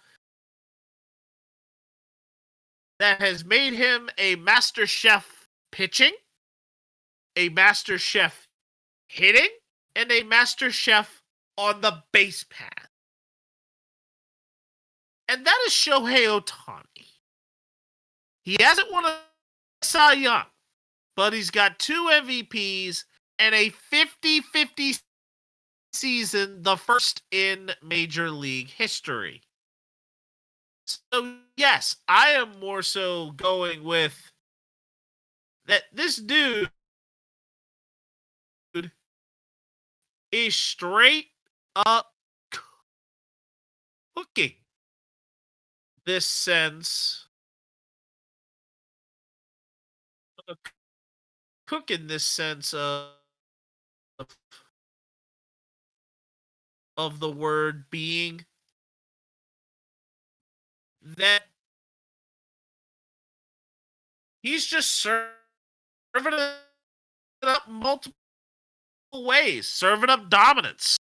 that has made him a master chef pitching, a master chef hitting, and a master chef on the base path. And that is Shohei Ohtani. He hasn't won a Cy Young, but he's got 2 MVPs and a 50-50 season, the first in Major League history. So, yes, I am more so going with that this dude is straight up cooking this sense of the word being that he's just serving it up multiple ways, serving up dominance.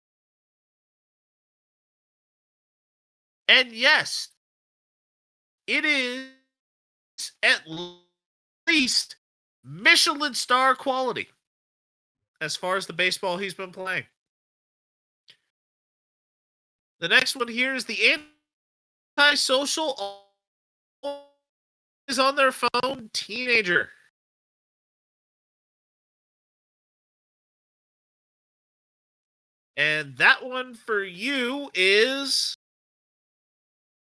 And yes, it is at least Michelin star quality as far as the baseball he's been playing. The next one here is the antisocial, always on their phone teenager. And that one for you is...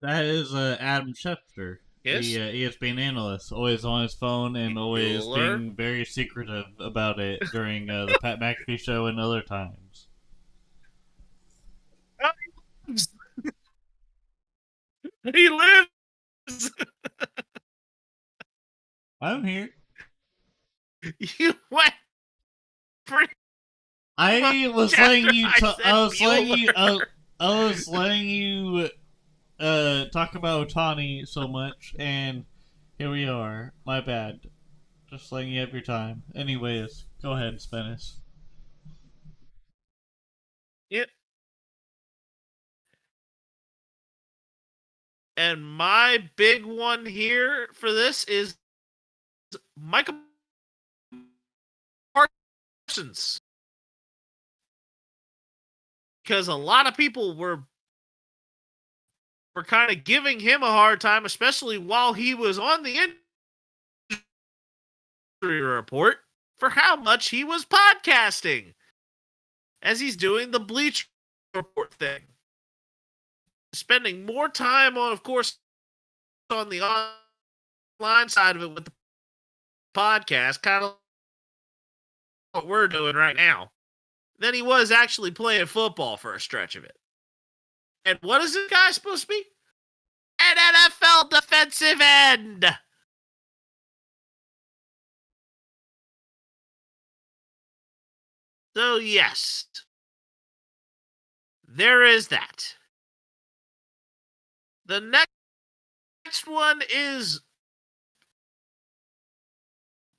That is Adam Schefter, Yes? the ESPN analyst, always on his phone and always Bueller. being very secretive about it during the Pat McAfee show and other times. He lives. I'm here. You went pretty I was after letting you. I said I was letting you. Bueller. I was letting you talk about Otani so much, and here we are. My bad. Just letting you have your time. Anyways, go ahead, Spanish. Yep. And my big one here for this is Michael Parsons. Because a lot of people were kind of giving him a hard time, especially while he was on the injury report, for how much he was podcasting as he's doing the Bleacher Report thing. Spending more time on, of course, on the online side of it with the podcast, kind of what we're doing right now, than he was actually playing football for a stretch of it. And what is this guy supposed to be? An NFL defensive end. So, yes, there is that. The next one is,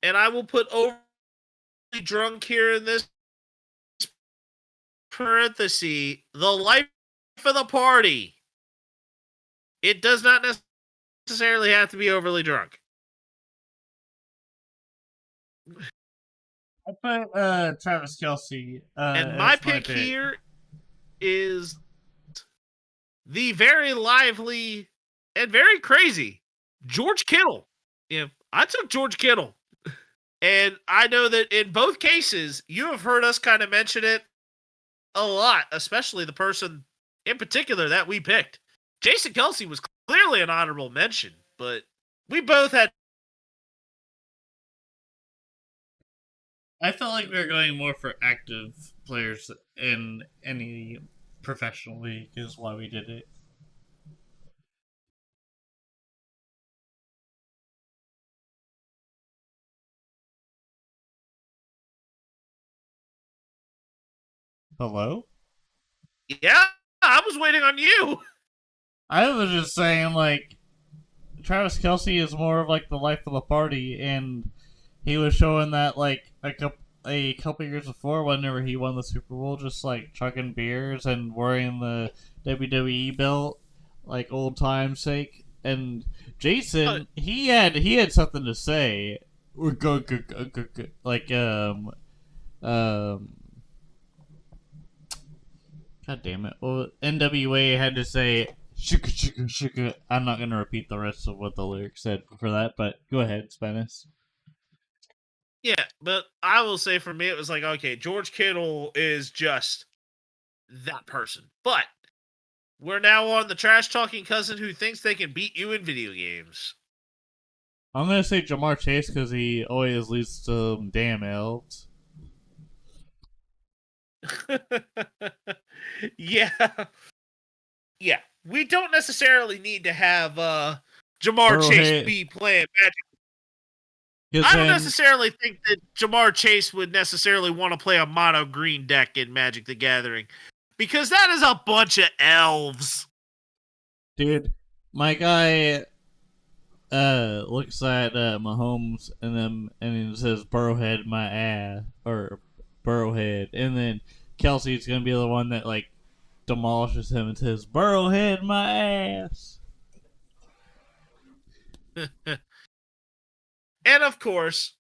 and I will put overly drunk here in this parenthesis, the life of the party. It does not necessarily have to be overly drunk. I put Travis Kelce. And my as pick here is the very lively and very crazy George Kittle. Yeah, I took George Kittle. And I know that in both cases, you have heard us kind of mention it a lot, especially the person in particular that we picked. Jason Kelce was clearly an honorable mention, but we both had. I felt like we were going more for active players in any professional league, is why we did it. Hello? Yeah, I was waiting on you. I was just saying, like, Travis Kelce is more of like the life of the party, and he was showing that like a couple years before, whenever he won the Super Bowl, just like chugging beers and wearing the WWE belt, like old time's sake. And Jason, he had something to say. We're go like God damn it! Well, NWA had to say "shika shika shika." I'm not gonna repeat the rest of what the lyrics said for that, but go ahead, Spanish. Yeah, but I will say for me, it was like, okay, George Kittle is just that person. But we're now on the trash talking cousin who thinks they can beat you in video games. I'm gonna say Jamar Chase because he always leads to damn elves. Yeah. Yeah. We don't necessarily need to have Jamar Chase be playing Magic. I don't necessarily think that Jamar Chase would necessarily want to play a mono green deck in Magic the Gathering, because that is a bunch of elves. Dude, my guy looks at Mahomes and he says Burrowhead my ass, or Burrowhead, and then Kelsey's gonna be the one that like demolishes him and says Burrowhead my ass. And of course,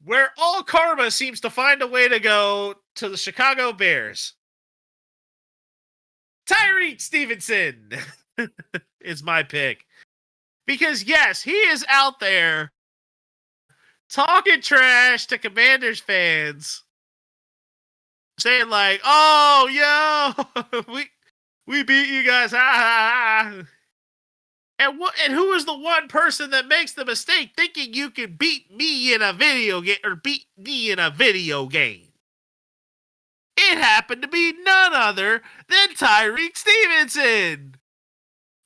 where all karma seems to find a way to go, to the Chicago Bears, Tyreek Stevenson is my pick. Because yes, he is out there talking trash to Commanders fans, saying like, "Oh, yo, we beat you guys, ha ha ha." And who is the one person that makes the mistake thinking you can beat me in a video game, or beat me in a video game? It happened to be none other than Tyreek Stevenson,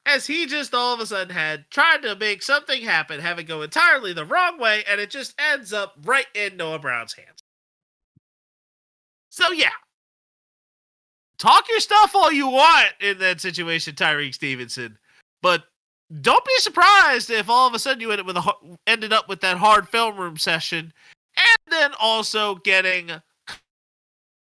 as he just all of a sudden had tried to make something happen, have it go entirely the wrong way, and it just ends up right in Noah Brown's hands. So yeah, talk your stuff all you want in that situation, Tyreek Stevenson, but don't be surprised if all of a sudden you ended up with that hard film room session, and then also getting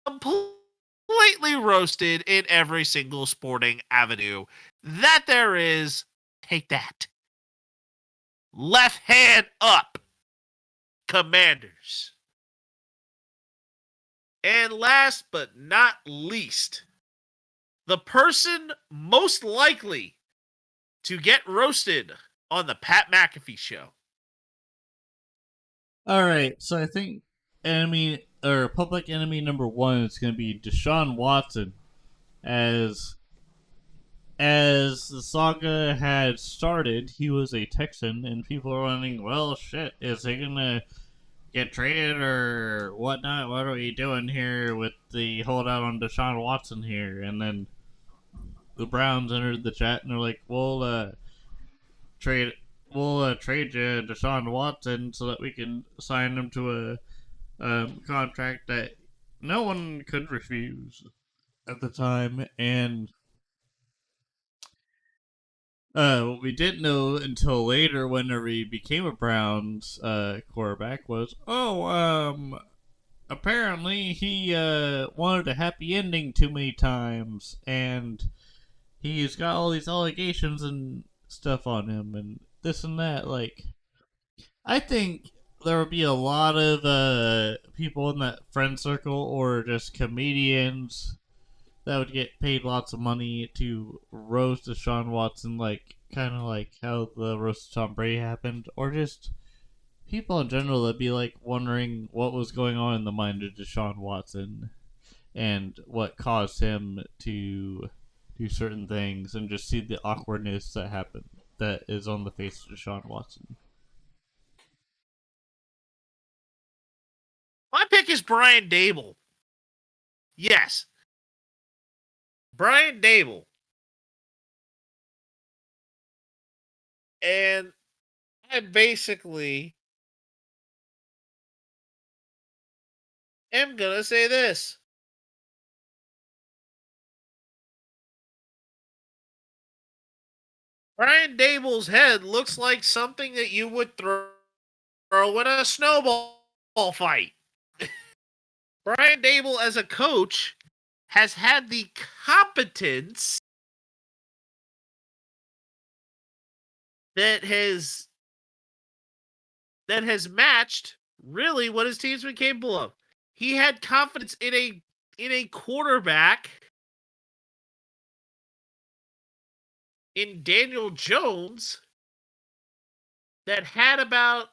completely roasted in every single sporting avenue that there is. Take that. Left hand up, Commanders. And last but not least, the person most likely to get roasted on the Pat McAfee show. All right, so I think public enemy number one is going to be Deshaun Watson, as the saga had started. He was a Texan, and people are wondering, well, shit, is he gonna get traded or whatnot? What are we doing here with the holdout on Deshaun Watson here? And then the Browns entered the chat and they're like, trade trade you Deshaun Watson so that we can sign him to a contract that no one could refuse at the time. And what we didn't know until later, whenever he became a Browns quarterback, was apparently he wanted a happy ending too many times, and he's got all these allegations and stuff on him, and this and that. Like, I think there would be a lot of people in that friend circle or just comedians that would get paid lots of money to roast Deshaun Watson, like kind of like how the roast of Tom Brady happened, or just people in general that'd be like wondering what was going on in the mind of Deshaun Watson and what caused him to do certain things, and just see the awkwardness that happened that is on the face of Deshaun Watson. My pick is Brian Daboll. Yes. Brian Daboll. And I basically am going to say this. Brian Daboll's head looks like something that you would throw in a snowball fight. Brian Daboll, as a coach, has had the competence that has matched really what his team's been capable of. He had confidence in a quarterback in Daniel Jones that had about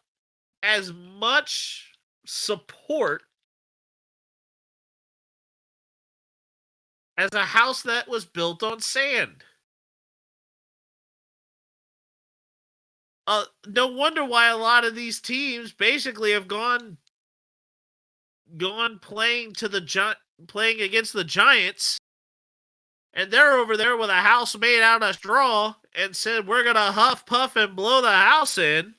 as much support as a house that was built on sand. No wonder why a lot of these teams basically have gone playing against the Giants, and they're over there with a house made out of straw and said, we're going to huff, puff, and blow the house in.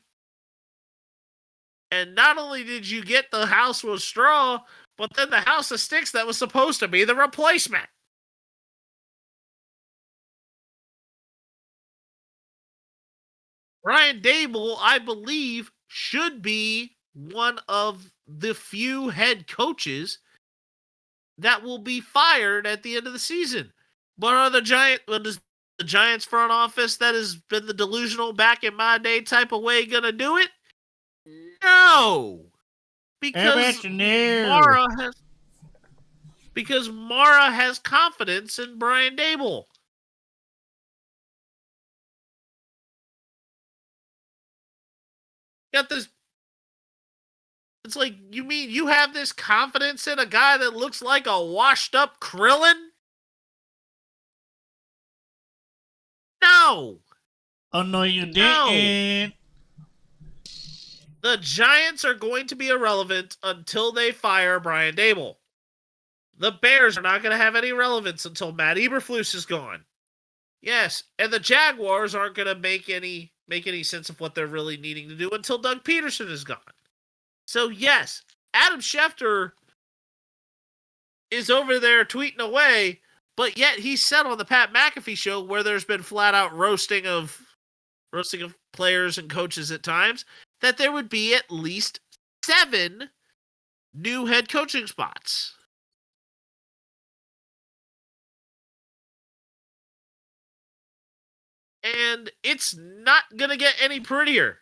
And not only did you get the house with straw, but then the house of sticks that was supposed to be the replacement. Brian Daboll, I believe, should be one of the few head coaches that will be fired at the end of the season. But are the Giants front office that has been the delusional back in my day type of way gonna do it? No, because Mara has confidence in Brian Daboll. Got this. It's like, you mean you have this confidence in a guy that looks like a washed up Krillin? No. Oh no, you didn't. The Giants are going to be irrelevant until they fire Brian Daboll. The Bears are not going to have any relevance until Matt Eberflus is gone. Yes, and the Jaguars aren't going to make any sense of what they're really needing to do until Doug Peterson is gone. So yes, Adam Schefter is over there tweeting away, but yet he said on the Pat McAfee show, where there's been flat out roasting of players and coaches at times, that there would be at least 7 new head coaching spots. And it's not going to get any prettier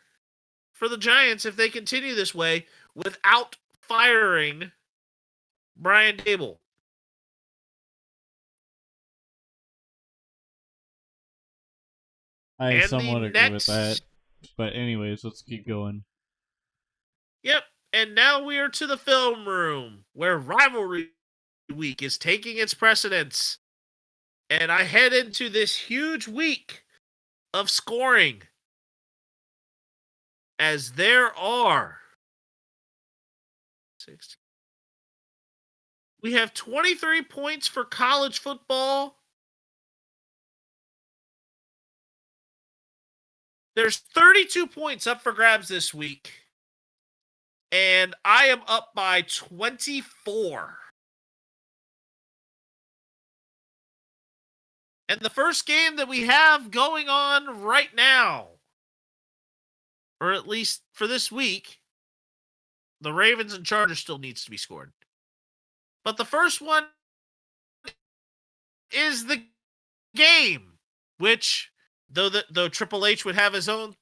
for the Giants if they continue this way without firing Brian Daboll. I somewhat agree with that. But anyways, let's keep going. Yep. And now we are to the film room, where rivalry week is taking its precedence. And I head into this huge week of scoring, as there are 16. We have 23 points for college football There's 32 points up for grabs this week, and I am up by 24. And the first game that we have going on right now, or at least for this week, the Ravens and Chargers still needs to be scored. But the first one is the game, which though Triple H would have his own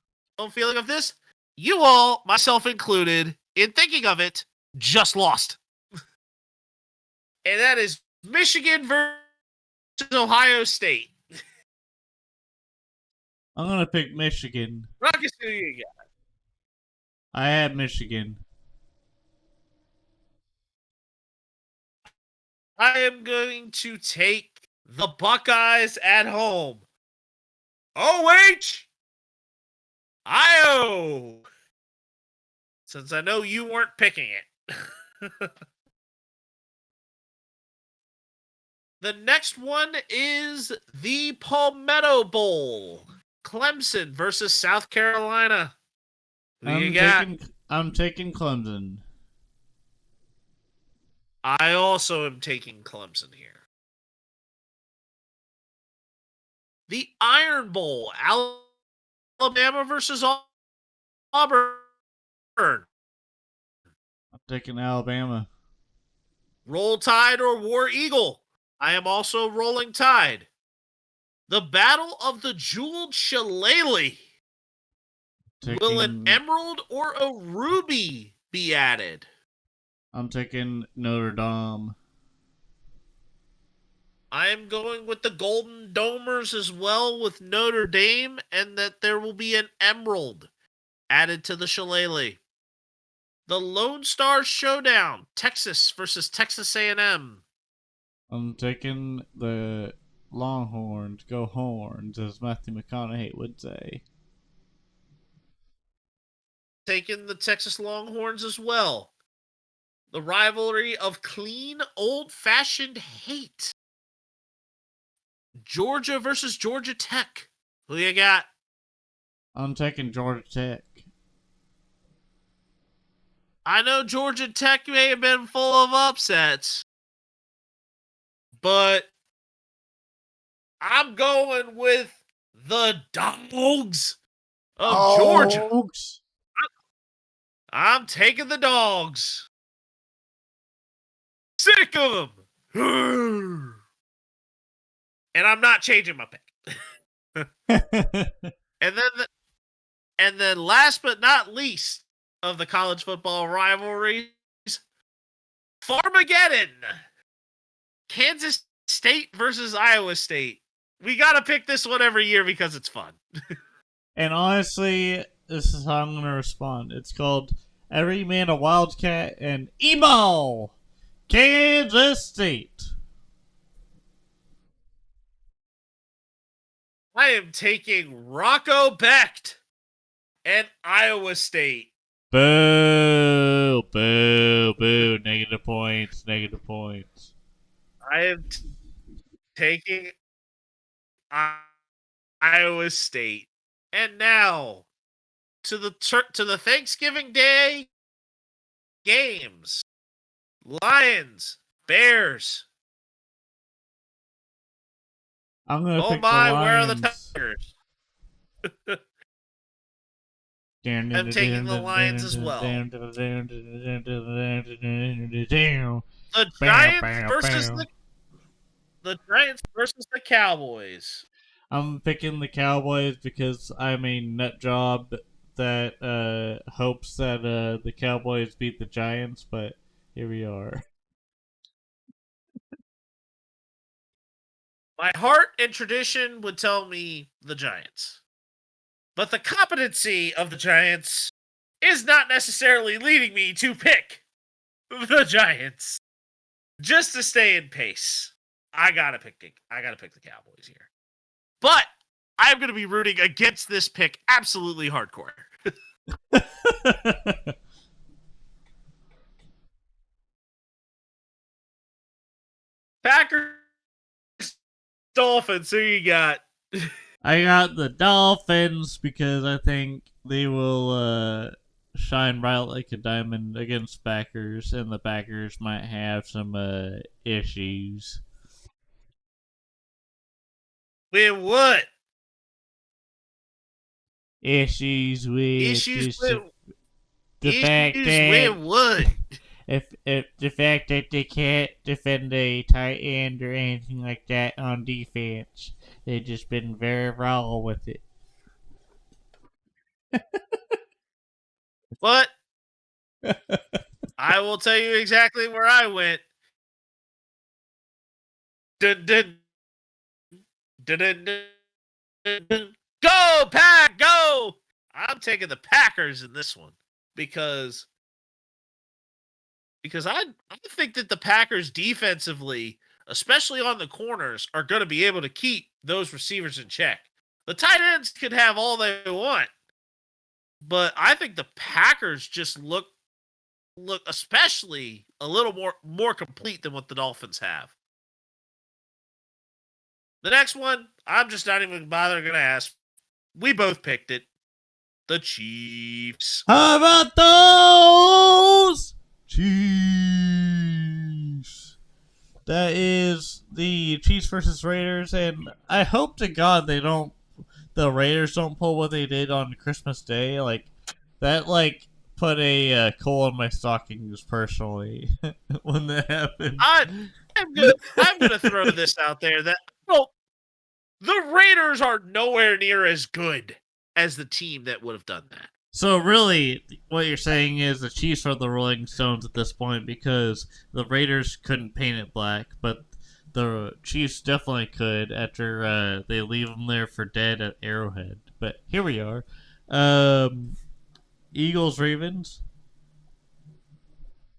feeling of this, you all, myself included, in thinking of it, just lost. And that is Michigan versus Ohio State. I'm gonna pick Michigan. Ruckus, who you got? I had Michigan. I am going to take the Buckeyes at home. O-H-I-O. Since I know you weren't picking it. The next one is the Palmetto Bowl. Clemson versus South Carolina. Who you got? I'm taking Clemson. I also am taking Clemson here. The Iron Bowl. Alabama versus Auburn. I'm taking Alabama. Roll Tide or War Eagle. I am also rolling Tide. The Battle of the Jeweled Shillelagh. Will an emerald or a ruby be added? I'm taking Notre Dame. I am going with the Golden Domers as well with Notre Dame, and that there will be an emerald added to the Shillelagh. The Lone Star Showdown, Texas versus Texas A&M. I'm taking the Longhorns. Go Horns, as Matthew McConaughey would say. Taking the Texas Longhorns as well. The rivalry of clean, old-fashioned hate. Georgia versus Georgia Tech. Who you got? I'm taking Georgia Tech. I know Georgia Tech may have been full of upsets, but I'm going with the Dogs of Georgia. I'm taking the Dogs. Sick of them. And I'm not changing my pick. And then last but not least of the college football rivalries, Farmageddon. Kansas State versus Iowa State. We got to pick this one every year because it's fun. And honestly, this is how I'm going to respond. It's called Every Man a Wildcat and Emo! Kansas State. I am taking Rocco Becht and Iowa State. Boo! Boo! Boo! Negative points. Negative points. I am taking Iowa State. And now to the Thanksgiving Day games. Lions, Bears. I'm gonna oh pick my, the Lions. where are the Tigers? I'm taking the Lions as well. The Giants versus the Giants versus the Cowboys. I'm picking the Cowboys because I'm a nut job that hopes that the Cowboys beat the Giants, but here we are. My heart and tradition would tell me the Giants. But the competency of the Giants is not necessarily leading me to pick the Giants. Just to stay in pace. I gotta pick the Cowboys here. But I'm gonna be rooting against this pick absolutely hardcore. Packers, Dolphins, who you got? I got the Dolphins because I think they will shine bright like a diamond against Packers, and the Packers might have some issues. With what? Issues with Issues just with the fact issues that with what? if the fact that they can't defend a tight end or anything like that on defense, they've just been very raw with it. But I will tell you exactly where I went. Dun, dun, dun, dun, dun, dun. Go, Pack, go! I'm taking the Packers in this one because I think that the Packers defensively, especially on the corners, are going to be able to keep those receivers in check. The tight ends can have all they want, but I think the Packers just look especially a little more complete than what the Dolphins have. The next one, I'm just not even bothering going to ask. We both picked it. The Chiefs. How about those Chiefs? That is the Chiefs versus Raiders, and I hope to God the Raiders don't pull what they did on Christmas Day. Like that, put a coal in my stockings personally when that happened. I'm gonna throw this out there that the Raiders are nowhere near as good as the team that would have done that. So really, what you're saying is the Chiefs are the Rolling Stones at this point because the Raiders couldn't paint it black, but the Chiefs definitely could after they leave them there for dead at Arrowhead. But here we are. Eagles, Ravens.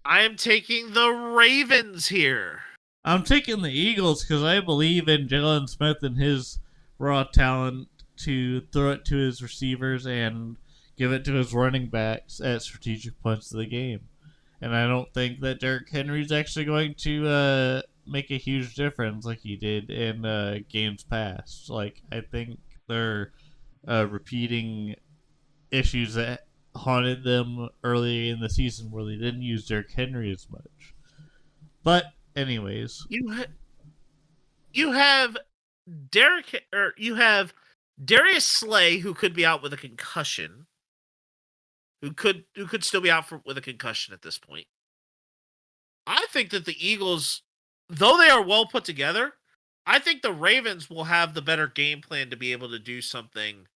I am taking the Ravens here. I'm taking the Eagles because I believe in Jalen Smith and his raw talent to throw it to his receivers and give it to his running backs at strategic points of the game. And I don't think that Derrick Henry's actually going to make a huge difference like he did in games past. Like, I think they're repeating issues that haunted them early in the season where they didn't use Derrick Henry as much. But anyways, you have you have Darius Slay, who could be out with a concussion, who could still be out with a concussion at this point. I think that the Eagles, though they are well put together, I think the Ravens will have the better game plan to be able to do something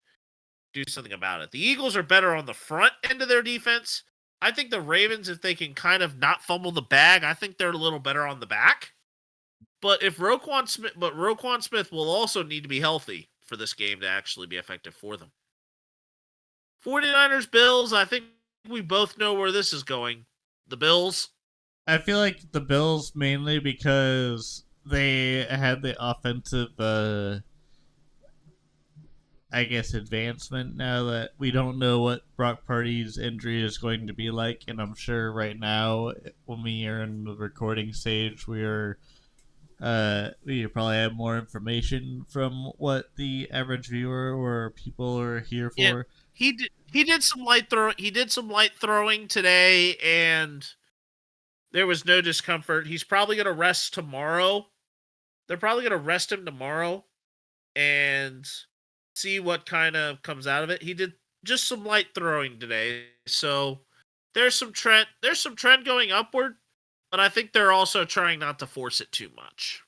about it. The Eagles are better on the front end of their defense. I think the Ravens, if they can kind of not fumble the bag, I think they're a little better on the back. But Roquan Smith will also need to be healthy for this game to actually be effective for them. 49ers, Bills, I think we both know where this is going. The Bills. I feel like the Bills mainly because they had the offensive, advancement now that we don't know what Brock Purdy's injury is going to be like. And I'm sure right now, when we are in the recording stage, we probably have more information from what the average viewer or people are here for. Yeah, he did some light throwing today, and there was no discomfort. He's probably going to rest tomorrow. They're probably going to rest him tomorrow and see what kind of comes out of it. He did just some light throwing today, so there's some trend going upward, but I think they're also trying not to force it too much.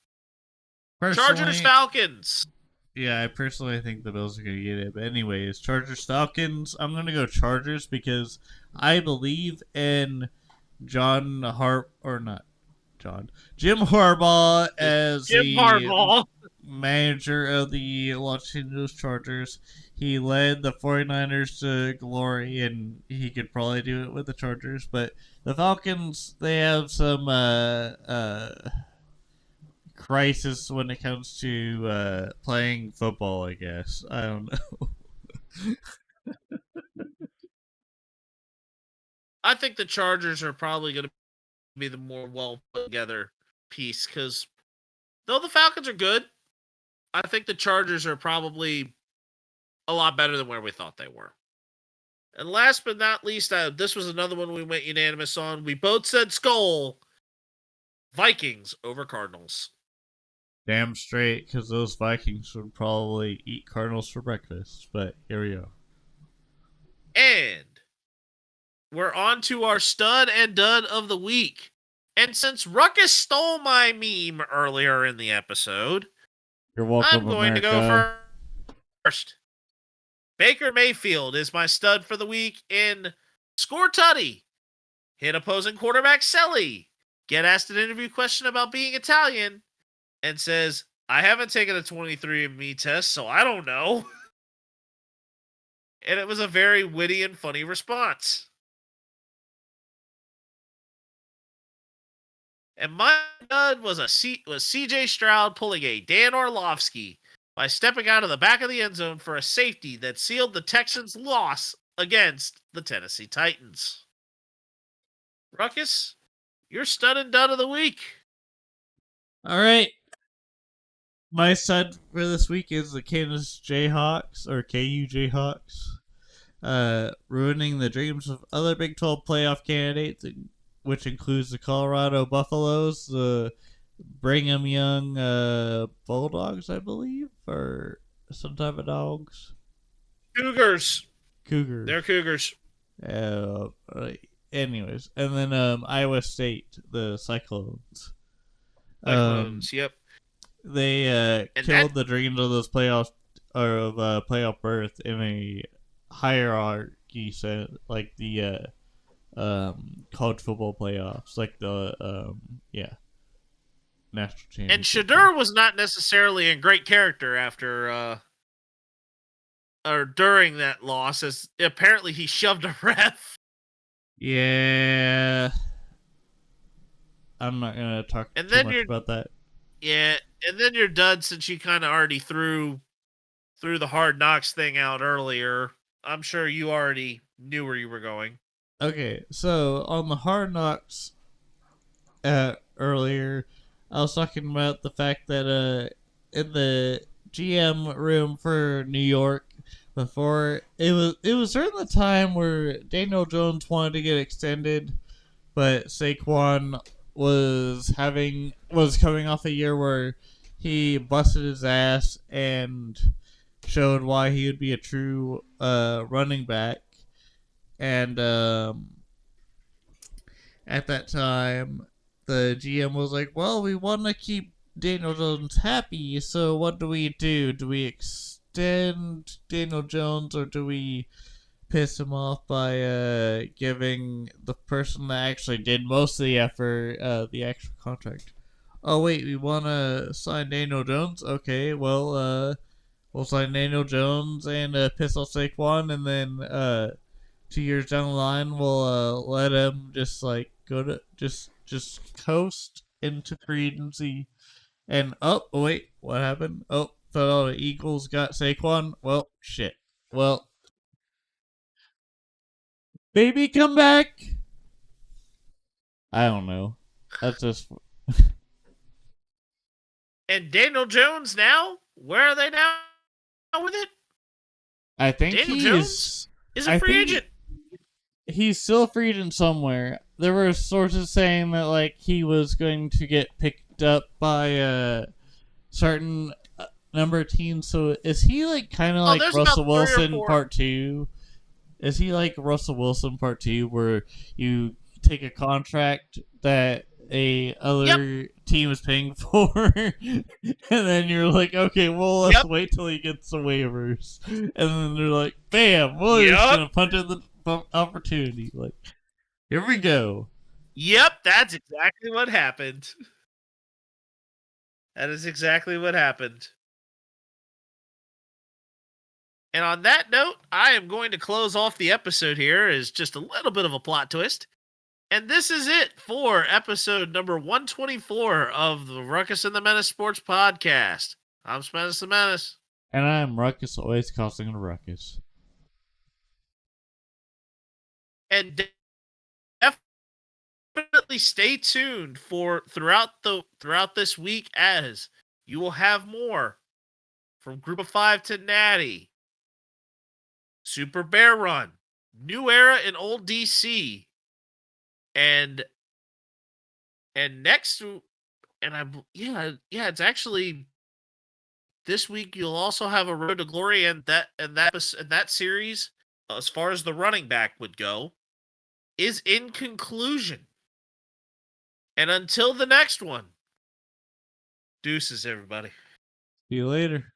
Chargers, Falcons. Yeah, I personally think the Bills are going to get it. But anyways, Chargers, Falcons. I'm going to go Chargers because I believe in Jim Harbaugh as the manager of the Los Angeles Chargers. He led the 49ers to glory, and he could probably do it with the Chargers. But the Falcons, they have some crisis when it comes to playing football, I guess. I don't know. I think the Chargers are probably going to be the more well put together piece because though the Falcons are good, I think the Chargers are probably a lot better than where we thought they were. And last but not least, this was another one we went unanimous on. We both said Skull. Vikings over Cardinals. Damn straight, because those Vikings would probably eat Cardinals for breakfast. But here we go. And we're on to our stud and dud of the week. And since Ruckus stole my meme earlier in the episode, You're welcome, I'm going America. to go first. Baker Mayfield is my stud for the week in score tutty, hit opposing quarterback Selly, get asked an interview question about being Italian, and says, I haven't taken a 23andMe test, so I don't know. And it was a very witty and funny response. And my dud was CJ Stroud pulling a Dan Orlovsky by stepping out of the back of the end zone for a safety that sealed the Texans' loss against the Tennessee Titans. Ruckus, your stud and dud of the week. All right. My stud for this week is the Kansas Jayhawks, or KU Jayhawks, ruining the dreams of other Big 12 playoff candidates, which includes the Colorado Buffaloes, the Brigham Young Bulldogs, I believe, or some type of dogs. Cougars. Cougars. They're Cougars. Anyways, and then Iowa State, the Cyclones. Cyclones, yep. They killed the dreams of those playoff playoff berth in a hierarchy set, like the college football playoffs, like the national championship. And Shadur was not necessarily a great character after or during that loss, as apparently he shoved a ref. Yeah, I'm not gonna talk too much about that. Yeah, and then you're done since you kind of already threw the Hard Knocks thing out earlier. I'm sure you already knew where you were going. Okay, so on the Hard Knocks earlier, I was talking about the fact that in the GM room for New York before, it was during the time where Daniel Jones wanted to get extended, but Saquon was coming off a year where he busted his ass and showed why he would be a true running back. And at that time, the GM was like, well, we want to keep Daniel Jones happy, so what do we do? Do we extend Daniel Jones, or do we piss him off by giving the person that actually did most of the effort the actual contract? Oh, wait, we want to sign Daniel Jones? Okay, well, we'll sign Daniel Jones and piss off Saquon, and then 2 years down the line, we'll let him just like go to just coast into free agency. And wait, what happened? Oh, thought the Eagles got Saquon. Well, shit. Well, baby, come back. I don't know. That's just. And Daniel Jones now? Where are they now with it? I think Daniel he's Jones is a free agent. He's still a free agent somewhere. There were sources saying that like he was going to get picked up by a certain number of teams. So is he like kind of like Russell Wilson Part 2? Is he like Russell Wilson Part 2, where you take a contract that a other team is paying for, and then you're like, okay, well, let's wait till he gets the waivers, and then they're like, bam, well, he's gonna punch in the opportunity. Like, here we go. Yep, that's exactly what happened. That is exactly what happened. And on that note, I am going to close off the episode here as just a little bit of a plot twist. And this is it for episode number 124 of the Ruckus and the Menace Sports Podcast. I'm Ruckus the Menace. And I'm Ruckus, always causing a ruckus. And definitely stay tuned for throughout this week, as you will have more from Group of 5 to Natty, Super Bear Run, New Era in Old DC, and next, and it's actually this week. You'll also have a Road to Glory, and that series, as far as the running back would go, is in conclusion. And until the next one, deuces, everybody. See you later.